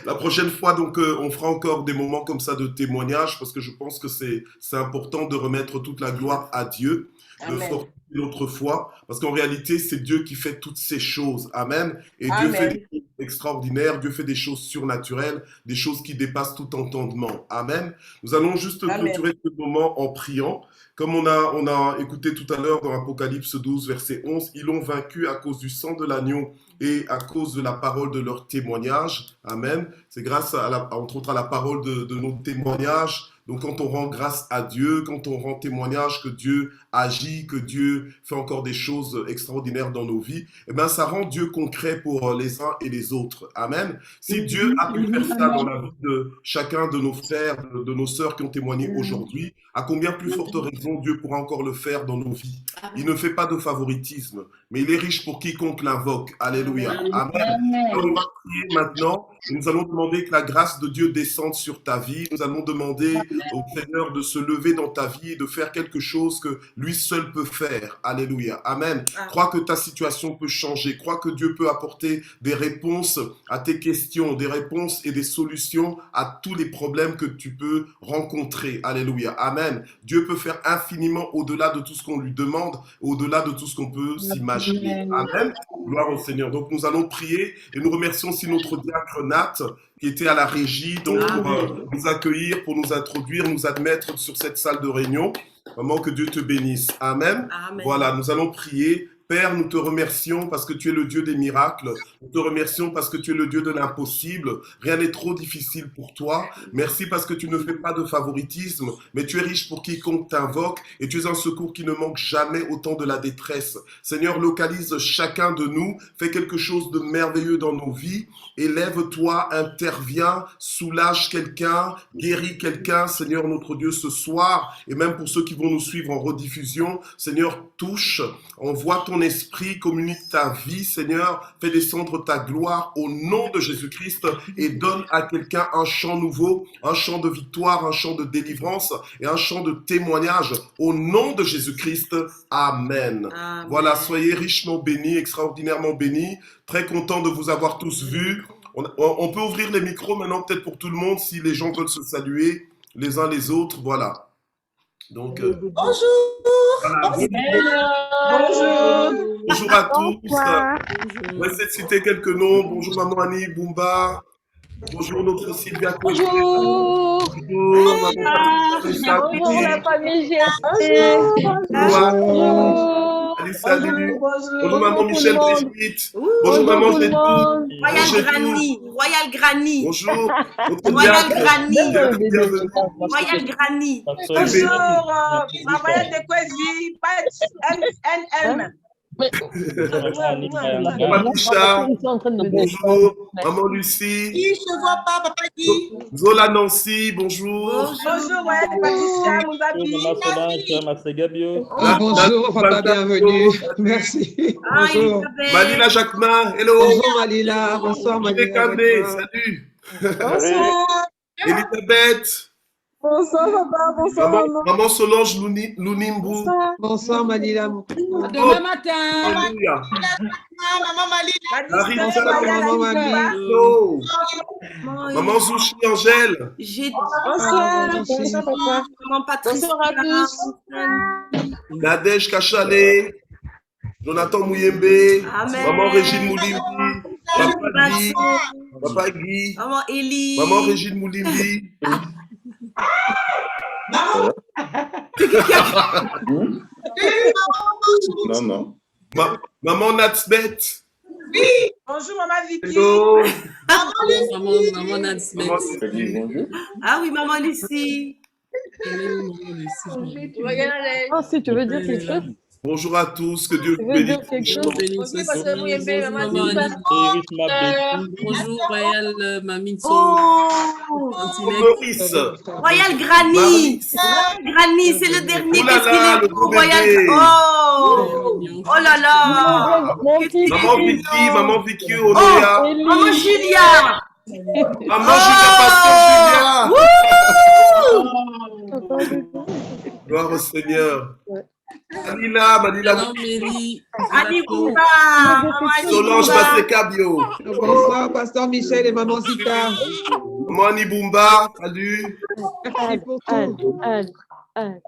la prochaine fois, donc, on fera encore des moments comme ça de témoignage parce que je pense que c'est important de remettre toute la gloire à Dieu, de fortifier notre foi, parce qu'en réalité, c'est Dieu qui fait toutes ces choses. Amen. Et Dieu fait des choses extraordinaires, Dieu fait des choses surnaturelles, des choses qui dépassent tout entendement. Amen. Nous allons juste clôturer ce moment en priant. Comme on a écouté tout à l'heure dans Apocalypse 12, verset 11, ils l'ont vaincu à cause du sang de l'agneau et à cause de la parole de leur témoignage. Amen. C'est grâce entre autres à la parole de nos témoignages. Donc quand on rend grâce à Dieu, quand on rend témoignage que Dieu agit, que Dieu fait encore des choses extraordinaires dans nos vies, eh bien ça rend Dieu concret pour les uns et les autres. Amen. Si Dieu a pu faire ça dans la vie de chacun de nos frères, de nos sœurs qui ont témoigné aujourd'hui, à combien plus forte raison Dieu pourra encore le faire dans nos vies. Il ne fait pas de favoritisme, mais il est riche pour quiconque l'invoque. Alléluia. Amen. On va prier maintenant. Nous allons demander que la grâce de Dieu descende sur ta vie. Nous allons demander au Seigneur de se lever dans ta vie et de faire quelque chose que lui seul peut faire. Alléluia. Amen. Crois que ta situation peut changer. Crois que Dieu peut apporter des réponses à tes questions, des réponses et des solutions à tous les problèmes que tu peux rencontrer. Alléluia. Amen. Dieu peut faire infiniment au-delà de tout ce qu'on lui demande, au-delà de tout ce qu'on peut s'imaginer. Amen. Gloire au Seigneur. Donc nous allons prier et nous remercions aussi notre diacre Nat qui était à la régie donc, pour nous accueillir, pour nous introduire, nous admettre sur cette salle de réunion. Vraiment que Dieu te bénisse. Amen. Amen. Voilà, nous allons prier. Père, nous te remercions parce que tu es le Dieu des miracles. Nous te remercions parce que tu es le Dieu de l'impossible. Rien n'est trop difficile pour toi. Merci parce que tu ne fais pas de favoritisme, mais tu es riche pour quiconque t'invoque et tu es un secours qui ne manque jamais au temps de la détresse. Seigneur, localise chacun de nous, fais quelque chose de merveilleux dans nos vies. Élève-toi, interviens, soulage quelqu'un, guéris quelqu'un, Seigneur notre Dieu, ce soir. Et même pour ceux qui vont nous suivre en rediffusion, Seigneur, touche, envoie ton esprit, communique ta vie, Seigneur, fais descendre ta gloire au nom de Jésus-Christ et donne à quelqu'un un chant nouveau, un chant de victoire, un chant de délivrance et un chant de témoignage au nom de Jésus-Christ. Amen. Amen. Voilà, soyez richement bénis, extraordinairement bénis. Très content de vous avoir tous vus. On peut ouvrir les micros maintenant peut-être pour tout le monde si les gens veulent se saluer les uns les autres. Voilà. Donc, Bonjour. voilà. Bonjour. Bonjour à tous. On va essayer de citer quelques noms. Bonjour Maman Annie Boumba. Bonjour notre Sylvia. Bonjour. Bonjour Maman Patricia. Bonjour la famille GSP. Bonjour. Allez, salut. Bonjour Maman Michel Brigitte. Bonjour Maman Gétou. Royal Granny. Royal Granny. Bonjour. Royal Granny. Royal Granny. Bonjour, ma voyage de Kwesi, NM. Patricia. Bonjour. Maman Lucie. Qui je vois pas, papa Guy. Zola Nancy. Bonjour. Bonjour, ouais, Patricia, Mouzabi. Bonjour, papa, bienvenue. Merci. Bonjour. Malila Jacquemin. Hello. Bonjour, Malila. Bonsoir, Malila. Salut. Bonsoir. Elisabeth. Bonsoir, papa. Bonsoir, maman. Maman Solange Lunimbu. Bonsoir, Malila. Demain matin. Alléluia. Maman Malila. Bonsoir, maman Mali. Hello. Maman Zouchi Angèle. Bonsoir. Bonsoir, papa. Maman Patricia. Bonsoir à tous. Nadège Kachalé. Jonathan Mouyembe. Amen. Maman Régine Moulimbi. Papa Guy. Papa Guy. Maman Elie. Maman Régine Moulimbi. Non, non. Maman Natsbeth. Bonjour, Maman Vicky. Hello. Maman Nadsmet. Ah oui, Maman Lucie. Ah, si tu veux dire quelque chose. Bonjour à tous, que Dieu Tu vous veux dire bénisse. quelque chose? Bonjour, Royal Maminso. Maurice. Royal Granny. Granny, c'est le dernier. Qu'est-ce qu'il est beau, Royal. Oh là là. Maman Vicky, Oléa. Maman Julia. Maman Julia, pasteur Julia. Gloire au Seigneur. Manila. Annie Boumba. Solange Basekabio. Bonsoir, pasteur Michel et maman Zita. Maman Annie Boumba, salut.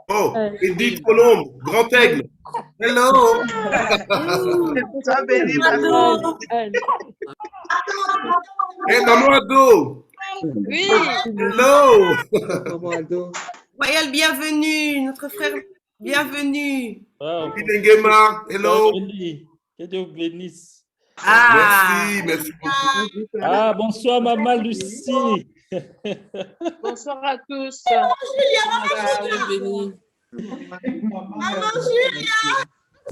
Oh, Edith Colombe, Grand Aigle. Hello. Hey, Maman Ado. Oui. Hello. Maman Ado. Royal, bienvenue. Notre frère, bienvenue. Wow. Idengema, hello. Que Dieu vous bénisse. Merci beaucoup. Ah, bonsoir, Maman Lucie. Bonsoir à tous.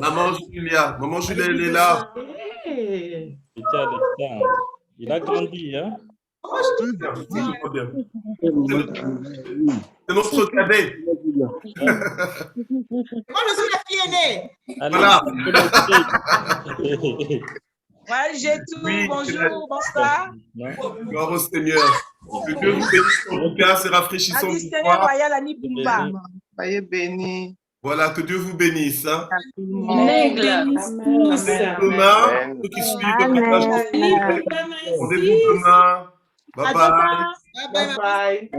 Maman Julia, elle est là. Petit Alexandre. Il a grandi, hein? C'est notre cadet. Moi, je suis la fille aînée. Voilà. Ouais, j'ai tout. Bonjour, bonsoir. Gloire au Seigneur. Que Dieu vous bénisse en tout cas, c'est rafraîchissant de vous voir. Royal Annie Boumba. Soyez bénis. Voilà, que Dieu vous bénisse. Hein. Amen. Demain, ceux qui suivent le message, rendez-vous demain. Bye bye. Bye bye.